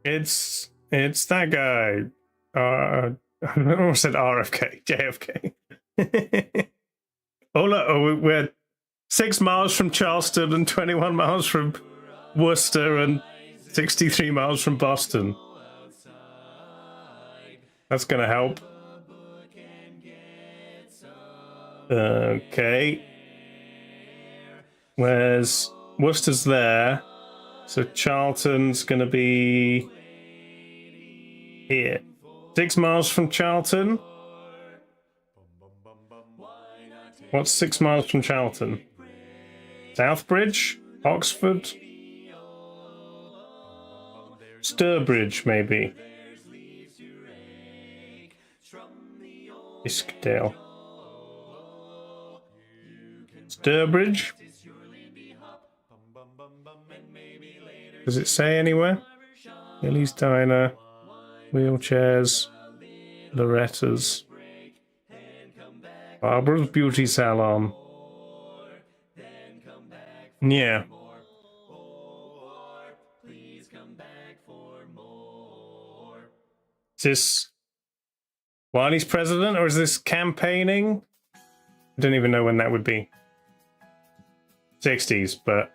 A: It's that guy. I almost said RFK, JFK. Oh look, we're 6 miles from Charleston and 21 miles from Worcester and 63 miles from Boston. That's gonna help. Okay. Where's Worcester's there? So Charlton's gonna be here. 6 miles from Charlton. What's 6 miles from Charlton? Southbridge? Oxford? Sturbridge, maybe. Iskdale. Sturbridge? Does it say anywhere? Lily's Diner, wheelchairs, Loretta's, Barbara's Beauty Salon. Yeah. Is this while he's president, or is this campaigning? I don't even know when that would be. 60s, but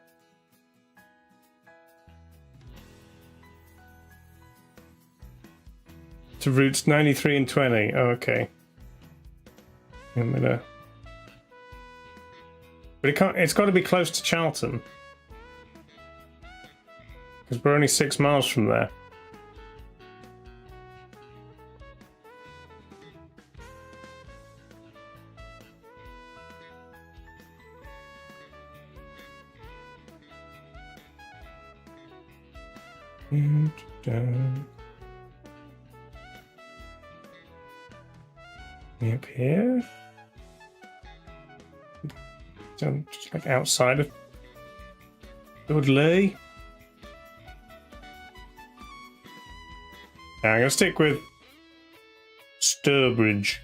A: to routes 93 and 20. Oh, okay. I'm gonna. But it can't. It's got to be close to Charlton because we're only 6 miles from there. And down. Up here. So just like outside of Dudley. Now I'm gonna stick with Sturbridge.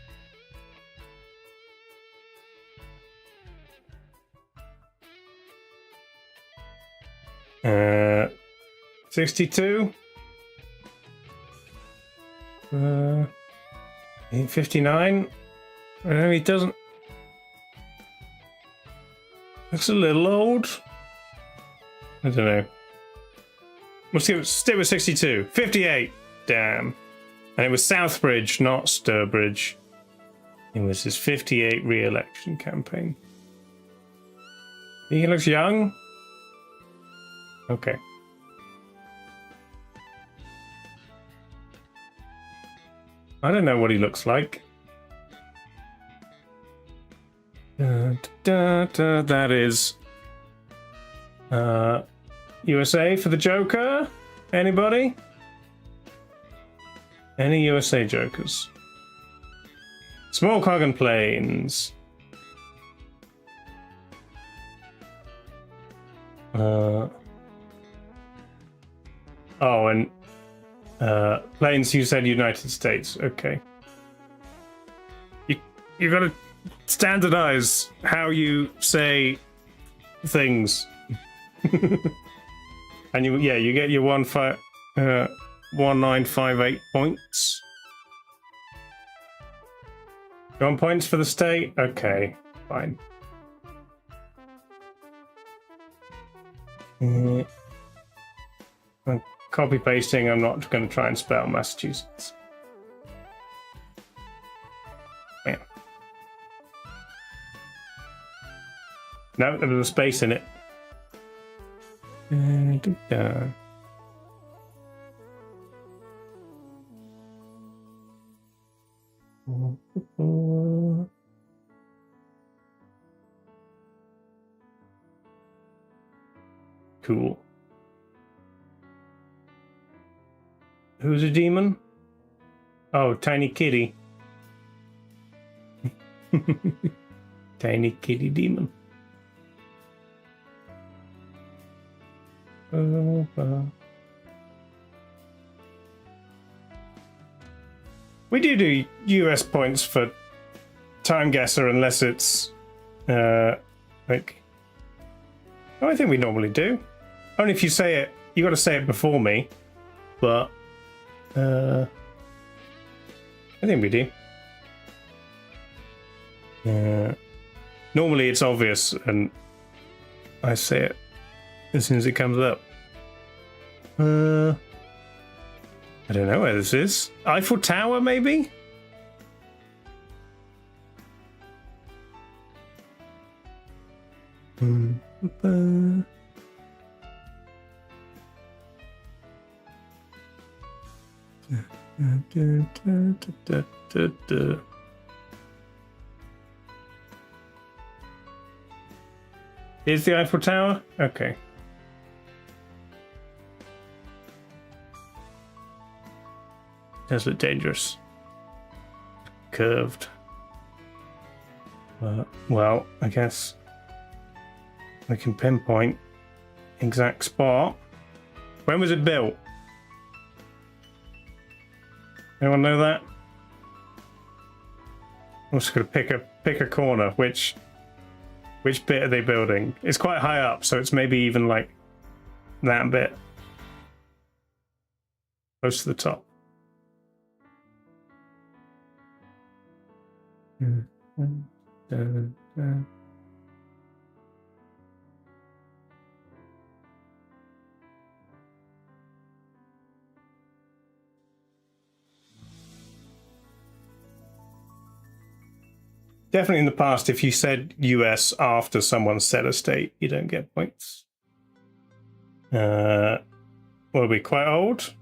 A: Uh, 62. 59. He doesn't. Looks a little old. I don't know. We'll stick with 62. 58. Damn. And it was Southbridge, not Sturbridge. It was his 58 re-election campaign. He looks young. Okay. I don't know what he looks like. That is USA for the Joker. Anybody? Any USA Jokers? Small Cog and Planes. Oh, and Planes, you said United States. Okay. You gotta standardize how you say things. And you get your 1958 points. You want points for the state? Okay, fine. I'm copy pasting. I'm not going to try and spell Massachusetts. Yeah. No, there was a space in it. Cool. Who's a demon? Oh, Tiny Kitty. Tiny Kitty demon. We do US points for Time Guesser unless it's like. Oh, I think we normally do. Only if you say it. You got to say it before me. But I think we do. Normally it's obvious, and I say it as soon as it comes up. I don't know where this is. Eiffel Tower, maybe? Is the Eiffel Tower? Okay. Does look dangerous. Curved. Well, I guess I can pinpoint exact spot. When was it built? Anyone know that? I'm just gonna pick a corner. Which bit are they building? It's quite high up, so it's maybe even like that bit. Close to the top. Definitely in the past, if you said US after someone said a state, you don't get points. Will be quite old?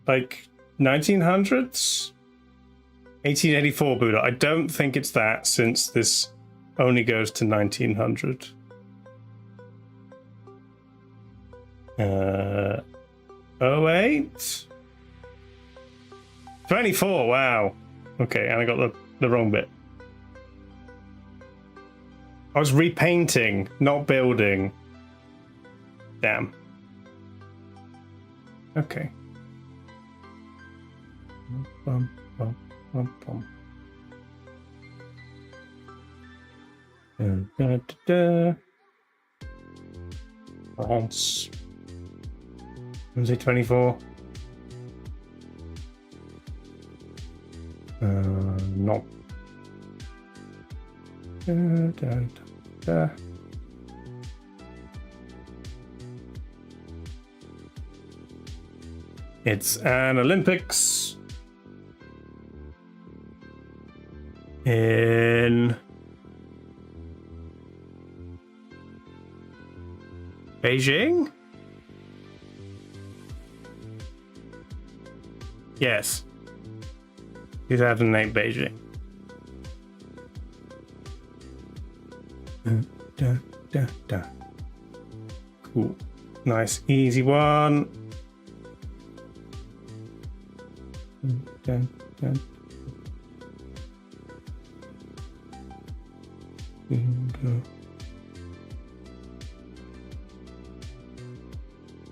A: Like 1900s? 1884 Buddha. I don't think it's that, since this only goes to 1900. 08? 24, wow. Okay, and I got the wrong bit. I was repainting, not building. Damn. Okay. Bum, bum, bum, bum. Da, da, da. France. Was it 24? No. Da, da, da, da. It's an Olympics in Beijing? Yes. 2008 Beijing. Da, da, da. Cool. Nice, easy one. Da, da.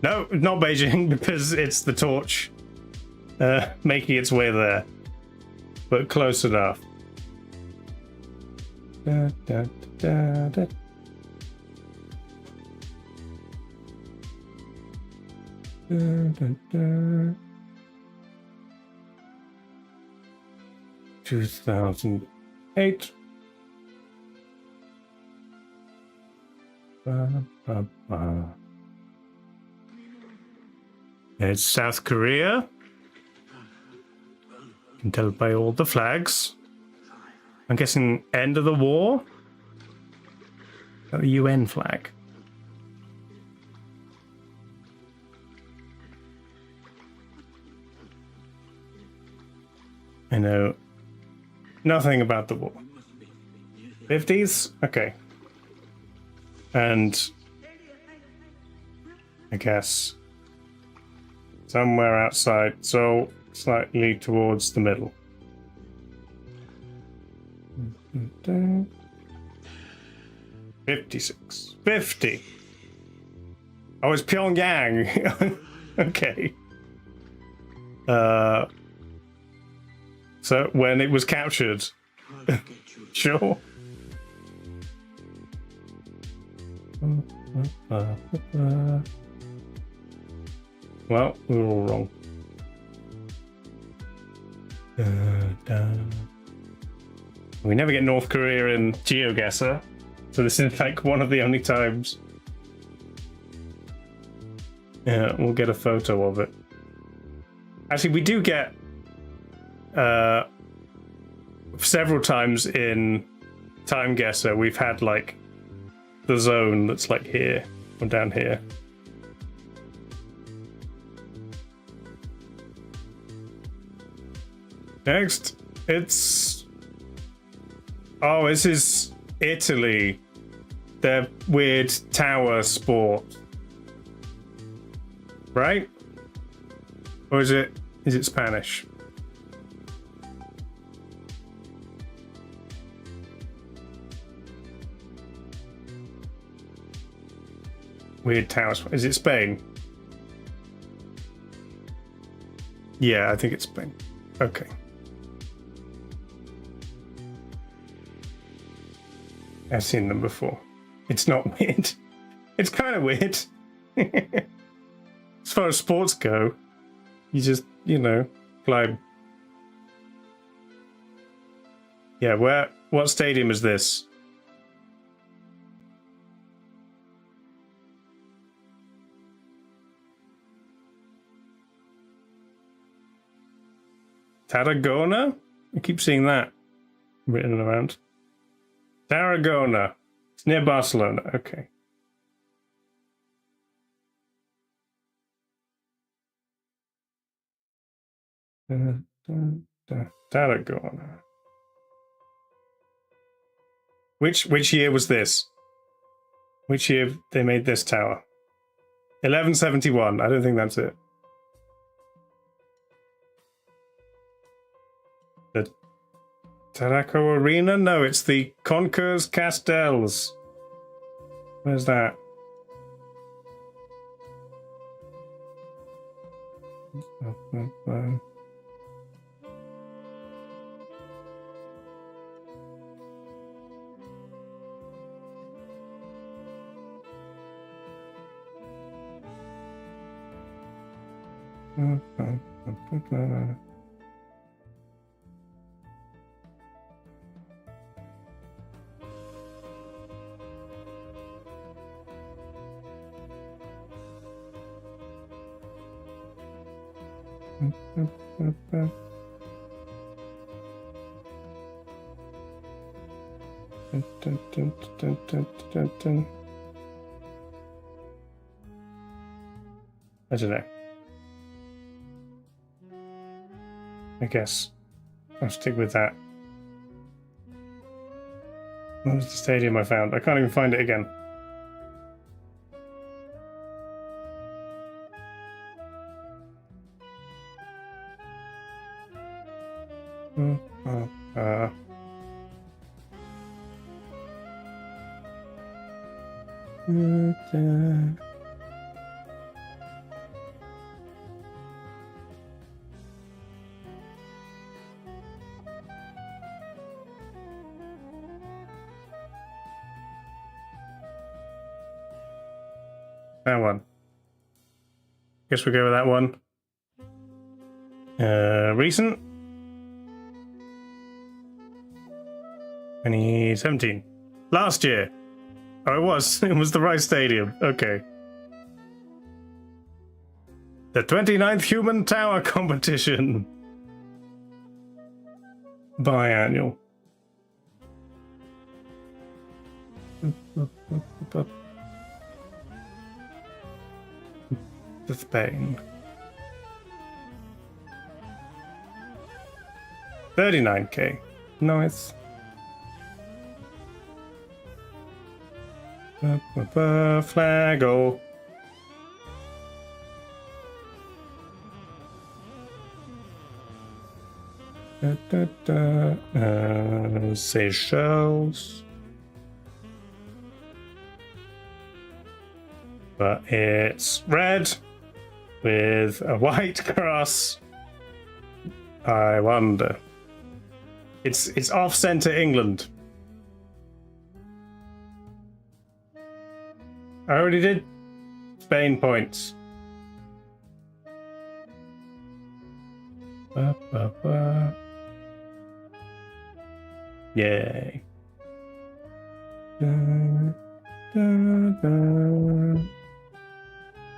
A: No, not Beijing, because it's the torch making its way there. But close enough. Da, da, da, da. Da, da, da. 2008. Ba, ba, ba. It's South Korea. You can tell by all the flags. I'm guessing end of the war? The UN flag. I know nothing about the war. 50s? Okay. And I guess somewhere outside, so slightly towards the middle. 56. 50. Oh, it's Pyongyang. Okay. So when it was captured. Sure. Well, we were all wrong. We never get North Korea in GeoGuessr, so this is like one of the only times. Yeah, we'll get a photo of it. Actually, we do get several times in Time Guesser, we've had like the zone that's like here or down here. Next, it's... Oh, this is Italy. Their weird tower sport. Right? Or is it Spanish? Weird tower sport. Is it Spain? Yeah, I think it's Spain. Okay. I've seen them before. It's not weird. It's kind of weird. As far as sports go, you just, you know, climb. Yeah, what stadium is this? Tarragona? I keep seeing that written around. Tarragona. It's near Barcelona. Okay. Tarragona. Which year was this? Which year they made this tower? 1171. I don't think that's it. The Tarraco Arena? No, it's the Concours Castells. Where's that? I don't know. I guess I'll stick with that. What was the stadium I found? I can't even find it again. That one. Guess we'll go with that one. Recent? 2017. Last year. Oh, it was. It was the right stadium. Okay. The 29th Human Tower Competition. Biannual. To Spain. 39k. Nice. Flaggle. Seychelles. But it's red with a white cross. I wonder. It's off-center England. I already did Spain points. Ba, ba, ba. Yay. Da, da, da.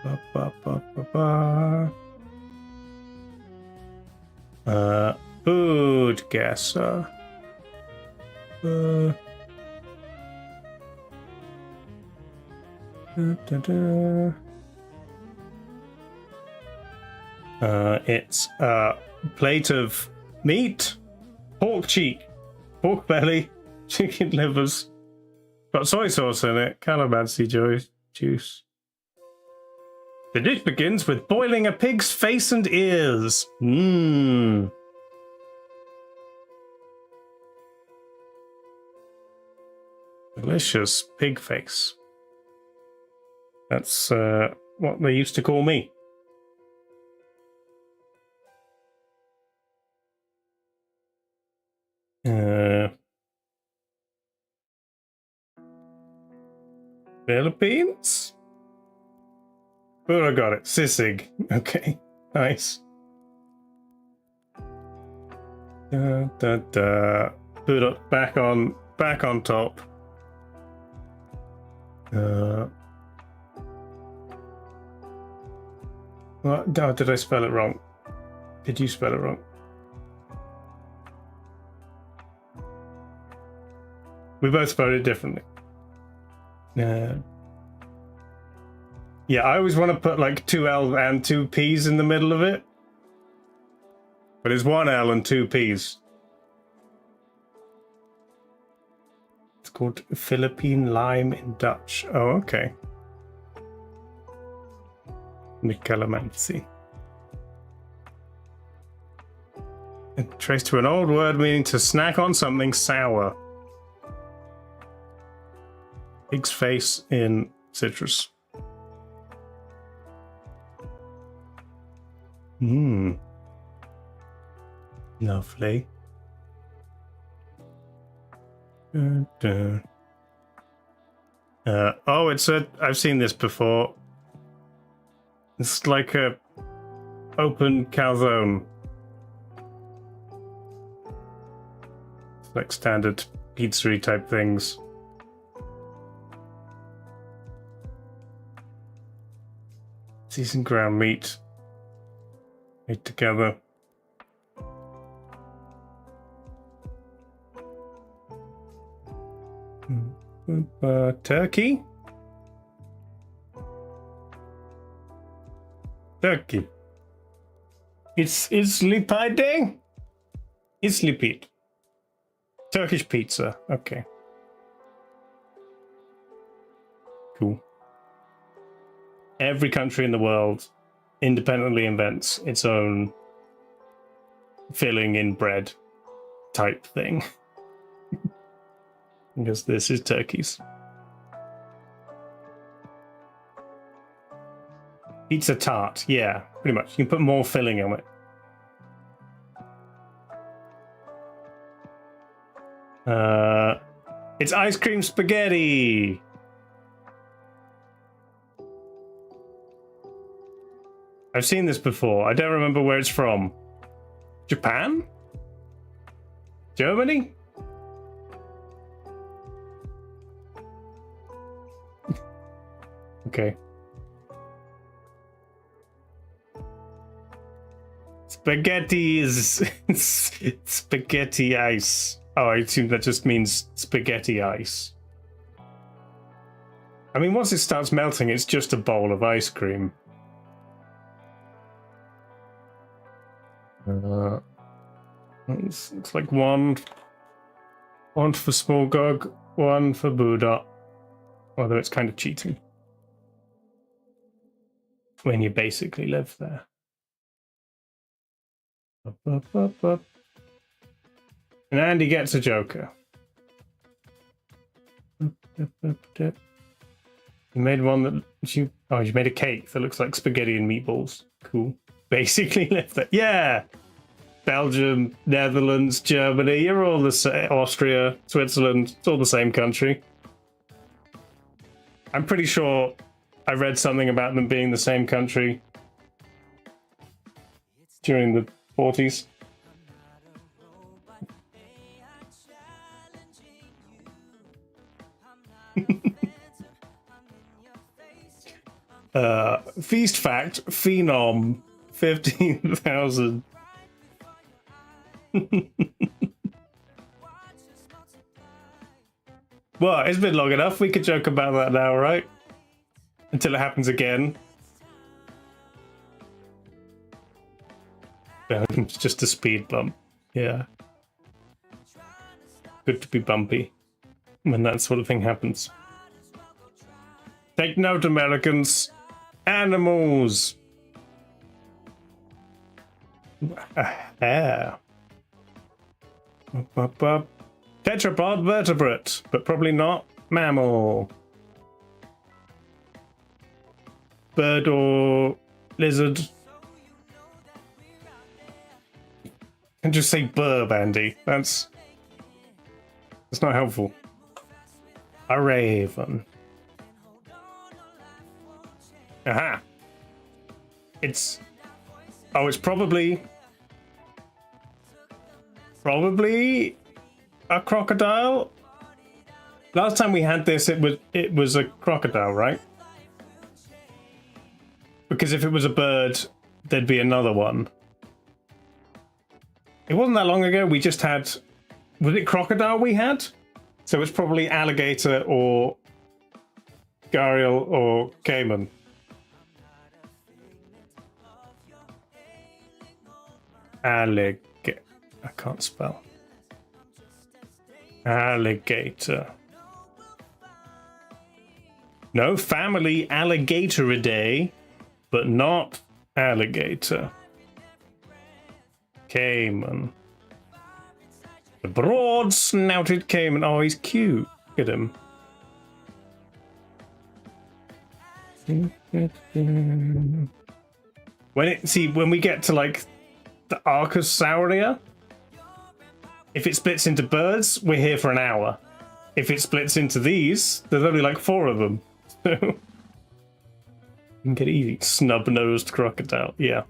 A: Ba, ba, ba, ba, ba. Food guesser. Da, da. It's a plate of meat, pork cheek, pork belly, chicken livers. Got soy sauce in it, calamansi juice. The dish begins with boiling a pig's face and ears. Mmm. Delicious pig face. That's what they used to call me. Philippines? Oh, I got it. Sisig. Okay, nice. Da, da, da. Put it back on top. What? Oh, did I spell it wrong? Did you spell it wrong? We both spelled it differently. Yeah, I always want to put like 2 L's and 2 P's in the middle of it. But it's 1 L and 2 P's. It's called Philippine lime in Dutch. Oh, okay. Calamansi. It traced to an old word meaning to snack on something sour. Pig's face in citrus. Mmm. Lovely. Oh, it's a... I've seen this before. It's like a open calzone. It's like standard pizzeria type things. Seasoned ground meat made together. Turkey? Turkey. It's lipide? It's lipid. Turkish pizza. Okay. Cool. Every country in the world independently invents its own filling in bread type thing. Because this is Turkey's. Pizza tart, yeah, pretty much. You can put more filling on it. It's ice cream spaghetti. I've seen this before. I don't remember where it's from. Japan? Germany? Okay. Spaghetti is spaghetti ice. Oh, I assume that just means spaghetti ice. I mean, once it starts melting, it's just a bowl of ice cream. It's like one for small gog, 1 for Buddha. Although it's kind of cheating when you basically live there. Up, up, up, up. And Andy gets a joker. Up, up, up, up. You made one that you made a cake that looks like spaghetti and meatballs. Cool. Basically live there. Yeah. Belgium, Netherlands, Germany, you're all the same. Austria, Switzerland, it's all the same country. I'm pretty sure I read something about them being the same country during the 40s. Feast fact, Phenom, 15,000. Well, it's been long enough. We could joke about that now, right? Until it happens again. It's just a speed bump. Yeah. Good to be bumpy when that sort of thing happens. Take note, Americans. Animals. A hare. Tetrapod vertebrate, but probably not mammal. Bird or lizard. And just say burb, Andy. That's not helpful. A raven. Aha. It's probably a crocodile. Last time we had this, it was a crocodile, right? Because if it was a bird, there'd be another one. It wasn't that long ago. We just had, was it crocodile we had? So it's probably alligator or gharial or caiman. Alligator. I can't spell. Alligator. No, family Alligatoridae, but not alligator. Caiman. The broad-snouted caiman. Oh, he's cute. Look at him. When we get to like the Archosauria, if it splits into birds, we're here for an hour. If it splits into these, there's only like 4 of them. So you can get easy. Snub-nosed crocodile. Yeah.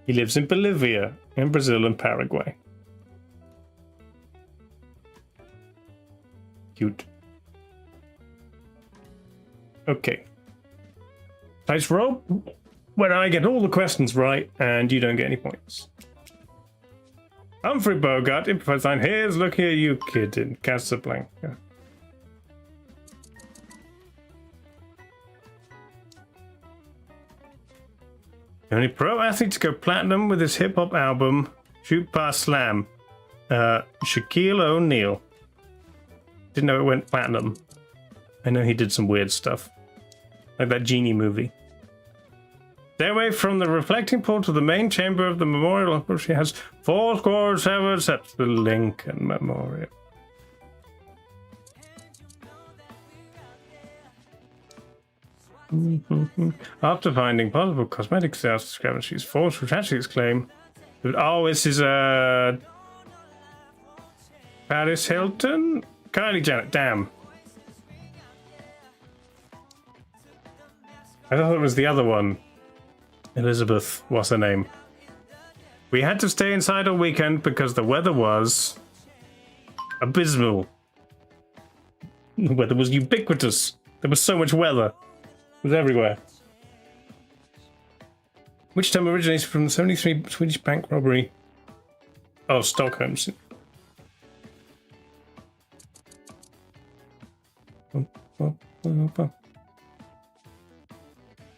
A: He lives in Bolivia, in Brazil, and Paraguay. Cute. Okay. Dice roll when I get all the questions right and you don't get any points. Humphrey Bogart, improvised line. Here's looking at you, kid, in Casablanca. The only pro athlete to go platinum with his hip hop album, Shoot Past Slam. Shaquille O'Neal. Didn't know it went platinum. I know he did some weird stuff. Like that Genie movie. Stairway from the reflecting pool to the main chamber of the memorial, where she has 4 steps to the Lincoln Memorial. After finding possible cosmetic sales discrepancies, false Tragedies claim that, oh, this is Paris Hilton? Kylie Janet, damn. I thought it was the other one. Elizabeth, what's her name? We had to stay inside all weekend because the weather was abysmal. The weather was ubiquitous. There was so much weather. It was everywhere. Which term originates from the 73 Swedish bank robbery of Stockholm?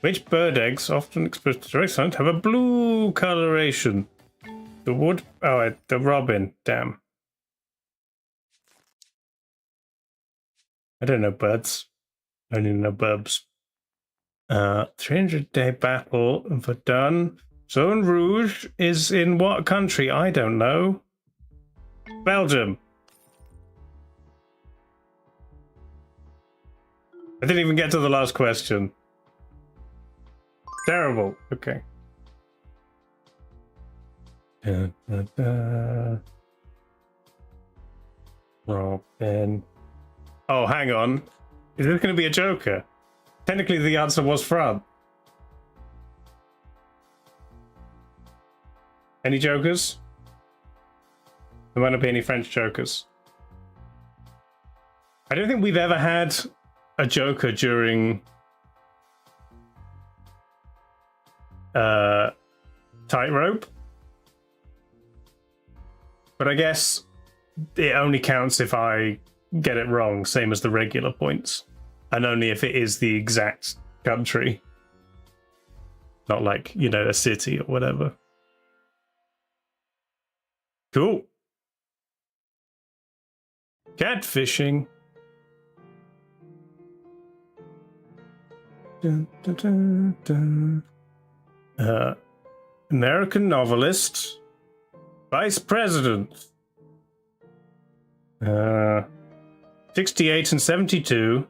A: Which bird eggs, often exposed to direct sunlight, have a blue coloration? The wood... Oh, the robin. Damn. I don't know birds. I only know burbs. 300-day battle of Verdun. Zone Rouge is in what country? I don't know. Belgium. I didn't even get to the last question. Terrible. Okay. Robin. Oh, hang on. Is this going to be a Joker? Technically, the answer was France. Any Jokers? There might not be any French Jokers. I don't think we've ever had a Joker during Tightrope. But I guess it only counts if I get it wrong, same as the regular points. And only if it is the exact country. Not like, you know, a city or whatever. Cool. Catfishing. Dun, dun, dun, dun. American novelist. Vice President. 68 and 72.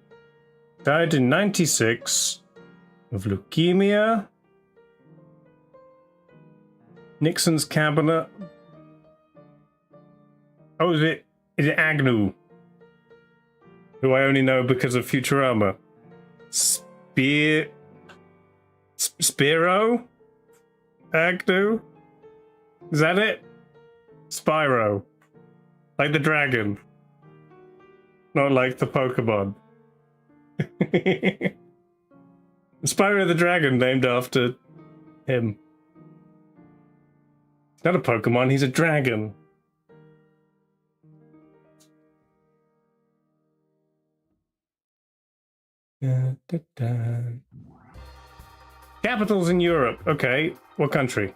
A: Died in 96 of leukemia. Nixon's cabinet. Oh, is it Agnew? Who I only know because of Futurama. Spiro? Agnew? Is that it? Spyro. Like the dragon. Not like the Pokemon. Spyro the Dragon, named after him. He's not a Pokemon, he's a dragon. Da, da, da. Capitals in Europe. Okay, what country?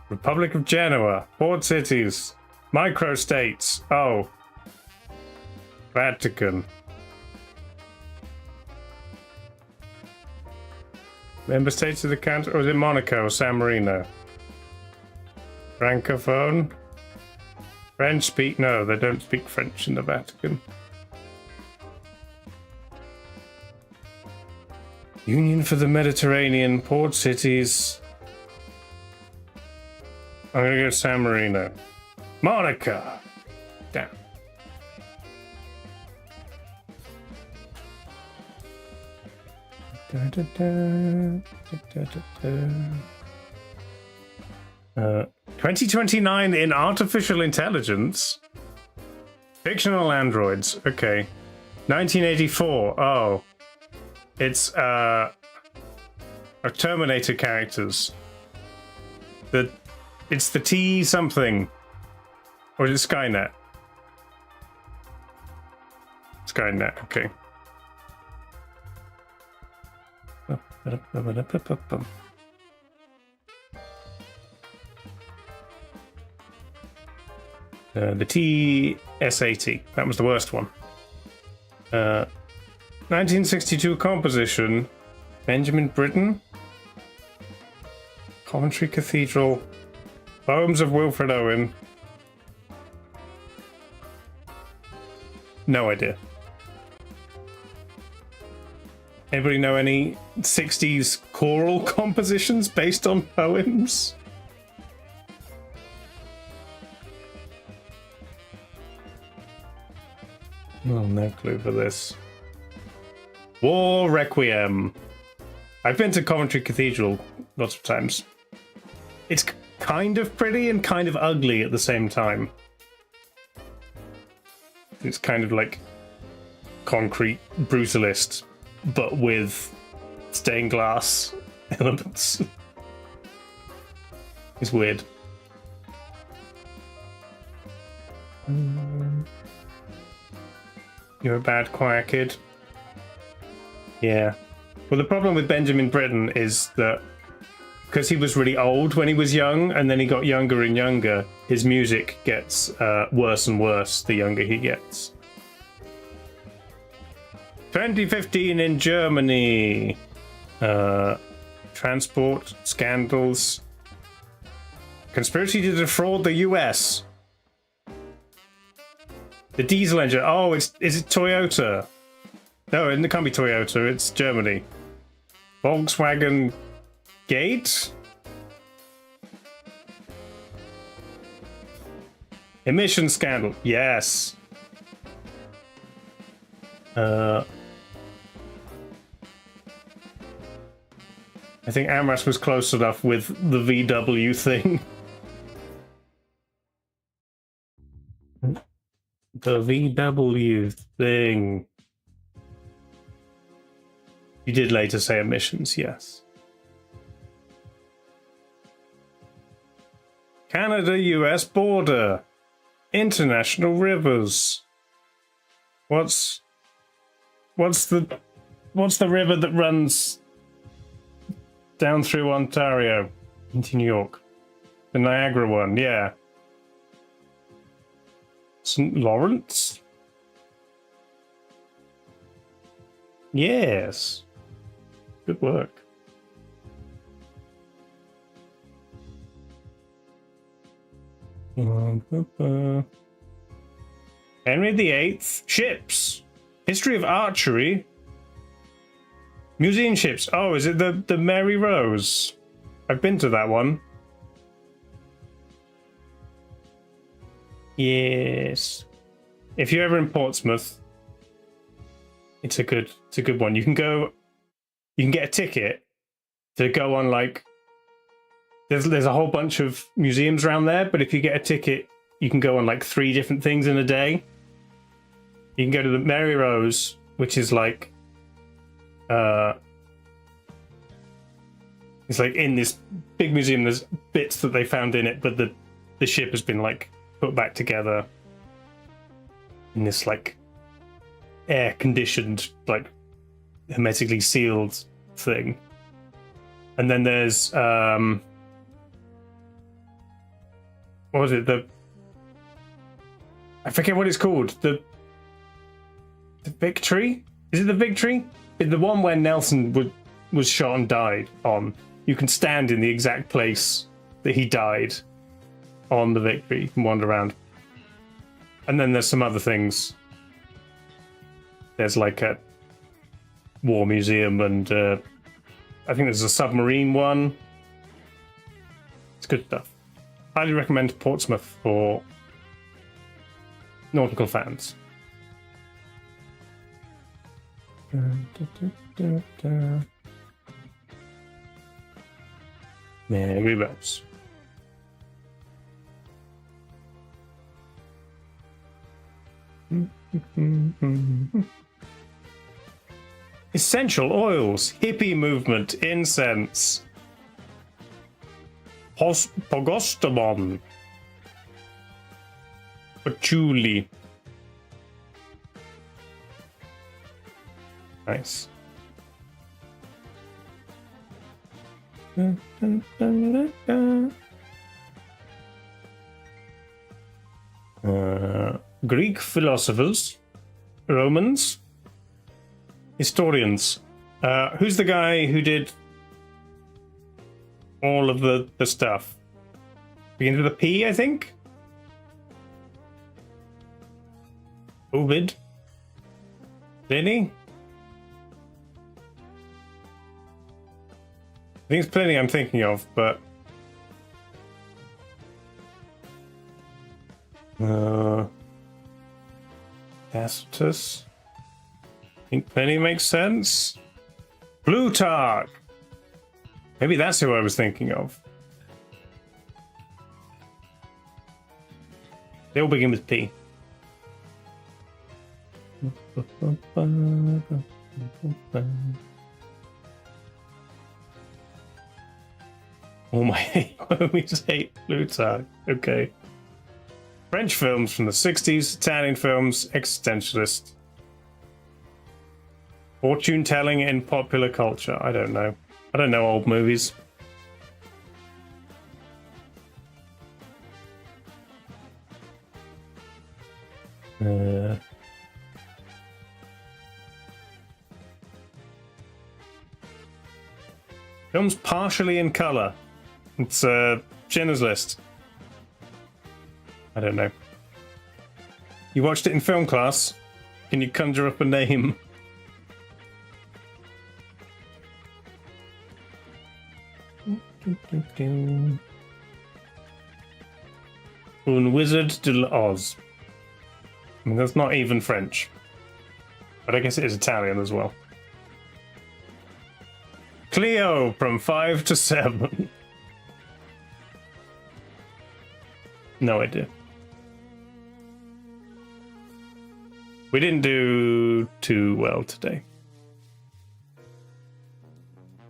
A: Republic of Genoa. Port cities. Microstates. Oh. Vatican. Member states of the country, or is it Monaco or San Marino? Francophone. French speak? No, they don't speak French in the Vatican. Union for the Mediterranean, port cities. I'm gonna go San Marino. Monaco! Damn. Da, da, da, da, da. 2029 in artificial intelligence. Fictional androids. Okay. 1984. Oh. It's Terminator characters. It's the T something. Or is it Skynet? Skynet, okay. The TSAT. That was the worst one. 1962 composition. Benjamin Britten. Coventry Cathedral. Poems of Wilfred Owen. No idea. Anybody know any 60s choral compositions based on poems? Oh, no clue for this. War Requiem. I've been to Coventry Cathedral lots of times. It's kind of pretty and kind of ugly at the same time. It's kind of like concrete brutalist, but with stained glass elements. It's weird. You're a bad choir kid. Yeah. Well, the problem with Benjamin Britten is that because he was really old when he was young, and then he got younger and younger, his music gets worse and worse the younger he gets. 2015 in Germany. Transport scandals. Conspiracy to defraud the US. The diesel engine. Oh, is it Toyota? No, it can't be Toyota. It's Germany. Volkswagen Gate? Emission scandal. Yes. I think Amras was close enough with the VW thing. The VW thing. You did later say emissions, yes. Canada-US border. International rivers. What's the river that runs down through Ontario into New York? The Niagara one, yeah. St. Lawrence? Yes. Good work. Henry VIII. Ships. History of archery. Museum ships. Oh, is it the Mary Rose? I've been to that one. Yes. If you're ever in Portsmouth, it's a good one. You can get a ticket to go on, like, there's a whole bunch of museums around there, but if you get a ticket, you can go on like 3 different things in a day. You can go to the Mary Rose, which is like it's like in this big museum, there's bits that they found in it, but the ship has been like put back together in this like air conditioned, like hermetically sealed thing. And then there's what was it? I forget what it's called. The Victory? Is it the Victory? It's the one where Nelson was shot and died on. You can stand in the exact place that he died on the Victory and wander around. And then there's some other things. There's like a war museum, and I think there's a submarine one. It's good stuff. Highly recommend Portsmouth for nautical fans. Mary Rose. Essential oils, hippie movement, incense. Pogostamon. Patchouli. Nice. Greek philosophers, Romans, historians. Who's the guy who did all of the stuff? Begins with a P, I think? Ovid? Pliny? I think it's Pliny I'm thinking of, but Tacitus. I think Pliny makes sense. Plutarch. Maybe that's who I was thinking of. They all begin with P. All my homies hate Plutarch. Okay. French films from the 60s, Italian films, existentialist. Fortune telling in popular culture. I don't know. I don't know old movies. Films partially in color. It's Jenna's list. I don't know. You watched it in film class? Can you conjure up a name? Un wizard de l'Oz. I mean, that's not even French. But I guess it is Italian as well. Cleo from 5 to 7. No idea. We didn't do too well today.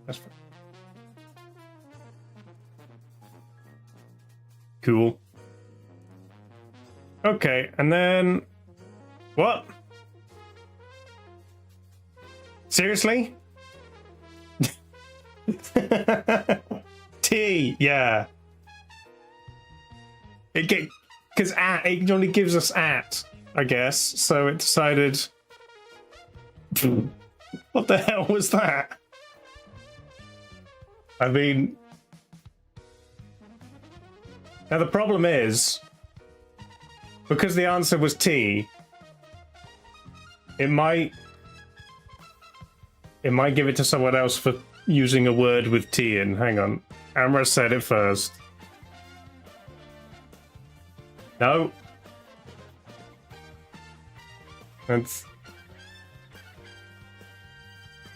A: That's fine. Cool. Okay, and then... What? Seriously? T, yeah. It get because it only gives us at, I guess. So it decided. What the hell was that? I mean, now the problem is because the answer was T. It might give it to someone else for using a word with T in. Hang on. Amra said it first. No. It's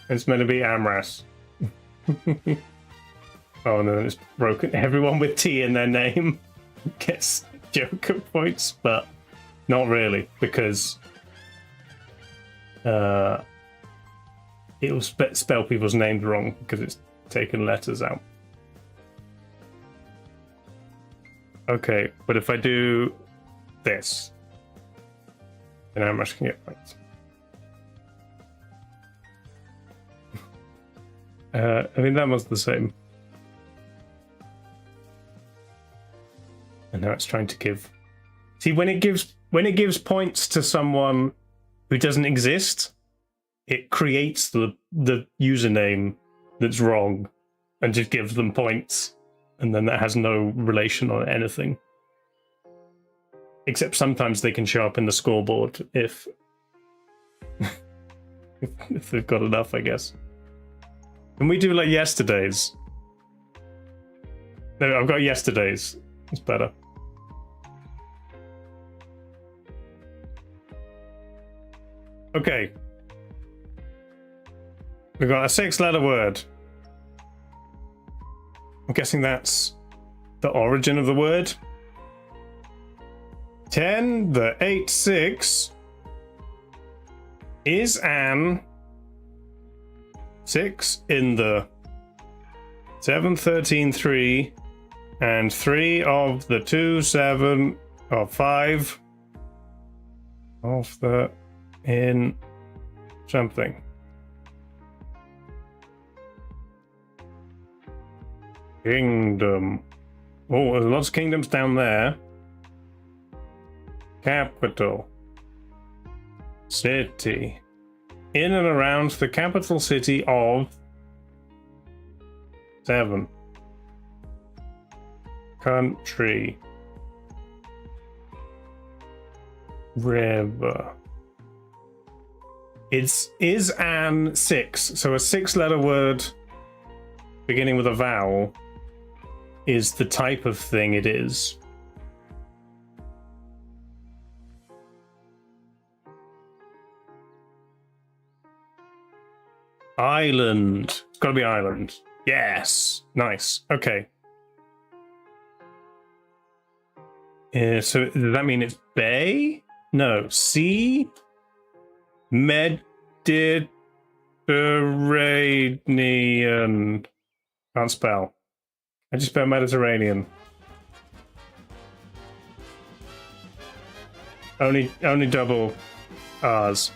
A: meant to be Amras. Oh no, it's broken. Everyone with T in their name gets Joker points, but not really, because it will spell people's names wrong because it's taken letters out. Okay, but if I do this, then how much can get points? I mean, that was the same. And now it's trying to give. See, when it gives points to someone who doesn't exist, it creates the username that's wrong and just gives them points, and then that has no relation on anything. Except sometimes they can show up in the scoreboard if if they've got enough, I guess. Can we do like yesterday's? No, I've got yesterday's. It's better. Okay. We've got a 6-letter word. I'm guessing that's the origin of the word. 10, the 8, 6 is an 6 in the 7, 13, 3 and 3 of the 2, 7 of 5 of the in something. Kingdom. Oh, there's lots of kingdoms down there. Capital. City. In and around the capital city of 7. Country. River. Is an 6. So a 6-letter word beginning with a vowel is the type of thing it is. Island. It's got to be island. Yes. Nice. Okay. So does that mean it's bay? No. Sea? Mediterranean. Can't spell. I just spelled Mediterranean. Only double R's.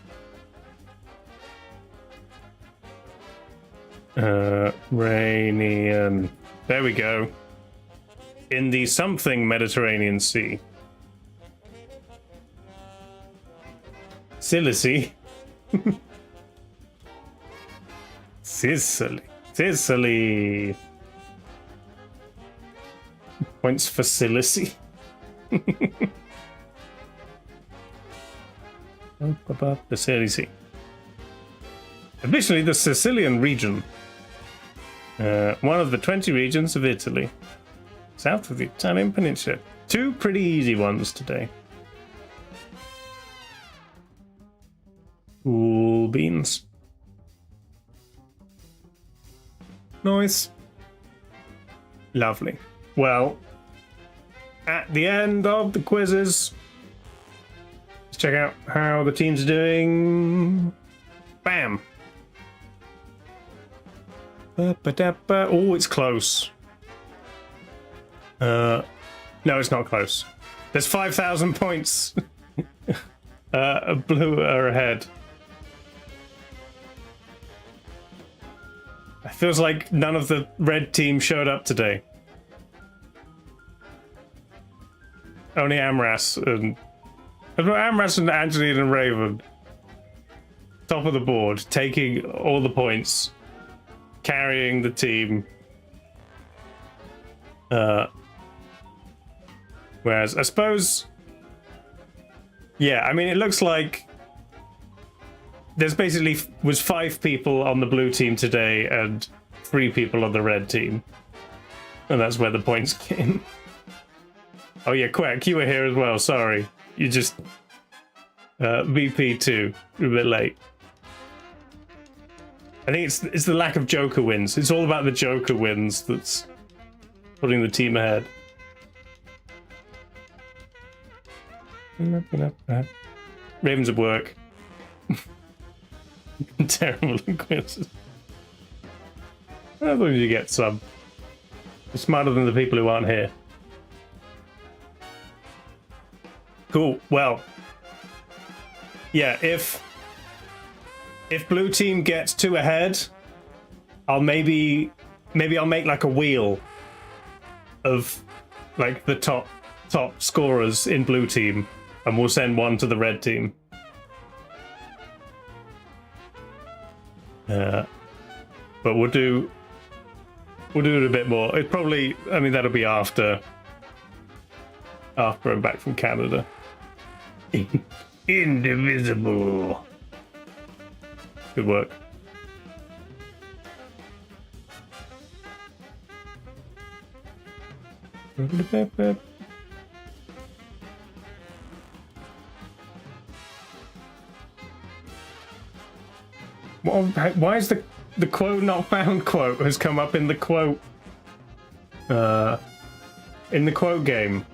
A: Rainian. There we go. In the something Mediterranean Sea. Sicily. Sicily. Points for Sicily. The Sicily. Additionally, the Sicilian region, one of the 20 regions of Italy, south of the Italian peninsula, Two pretty easy ones today. Cool beans. Nice. Lovely. Well, at the end of the quizzes, let's check out how the teams are doing. Bam. Oh, it's close. No, it's not close. There's 5,000 points. Blue are ahead. It feels like none of the red team showed up today. Only Amras and Angeline and Raven. Top of the board, taking all the points, carrying the team. Whereas I suppose, yeah, I mean, it looks like there's basically was 5 people on the blue team today and 3 people on the red team, and that's where the points came. Oh yeah, Quack, you were here as well. Sorry, you just VP too. A bit late. I think it's the lack of Joker wins. It's all about the Joker wins that's putting the team ahead. Ravens at work. Terrible quizzes. I thought you get some. You're smarter than the people who aren't here. Cool. Well, yeah. If blue team gets 2 ahead, I'll maybe I'll make like a wheel of like the top scorers in blue team, and we'll send one to the red team. But we'll do it a bit more. It probably, I mean, that'll be after I'm back from Canada. Indivisible. Good work. Why is the quote not found quote has come up in the quote game,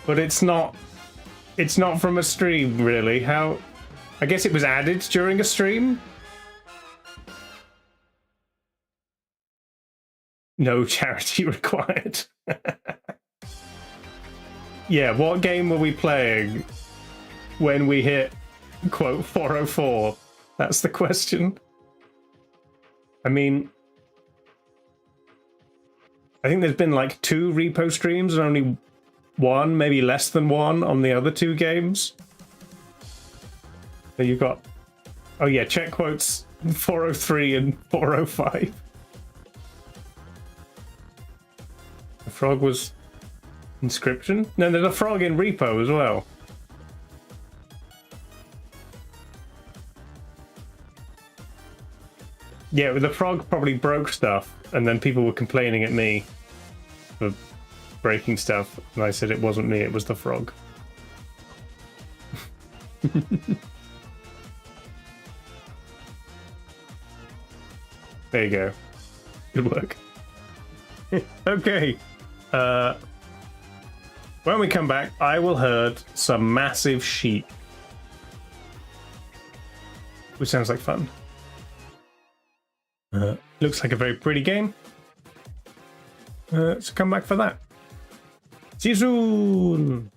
A: but it's not from a stream really. How? I guess it was added during a stream. No charity required. Yeah, what game were we playing when we hit quote 404? That's the question. I mean, I think there's been like 2 repo streams and only 1, maybe less than 1 on the other 2 games. So you've got, oh yeah, check quotes 403 and 405. The frog was Inscription? No, there's a frog in repo as well. Yeah, the frog probably broke stuff, and then people were complaining at me for breaking stuff, and I said it wasn't me, it was the frog. There you go. Good work. Okay. When we come back, I will herd some massive sheep. Which sounds like fun. Looks like a very pretty game. So come back for that. See you soon!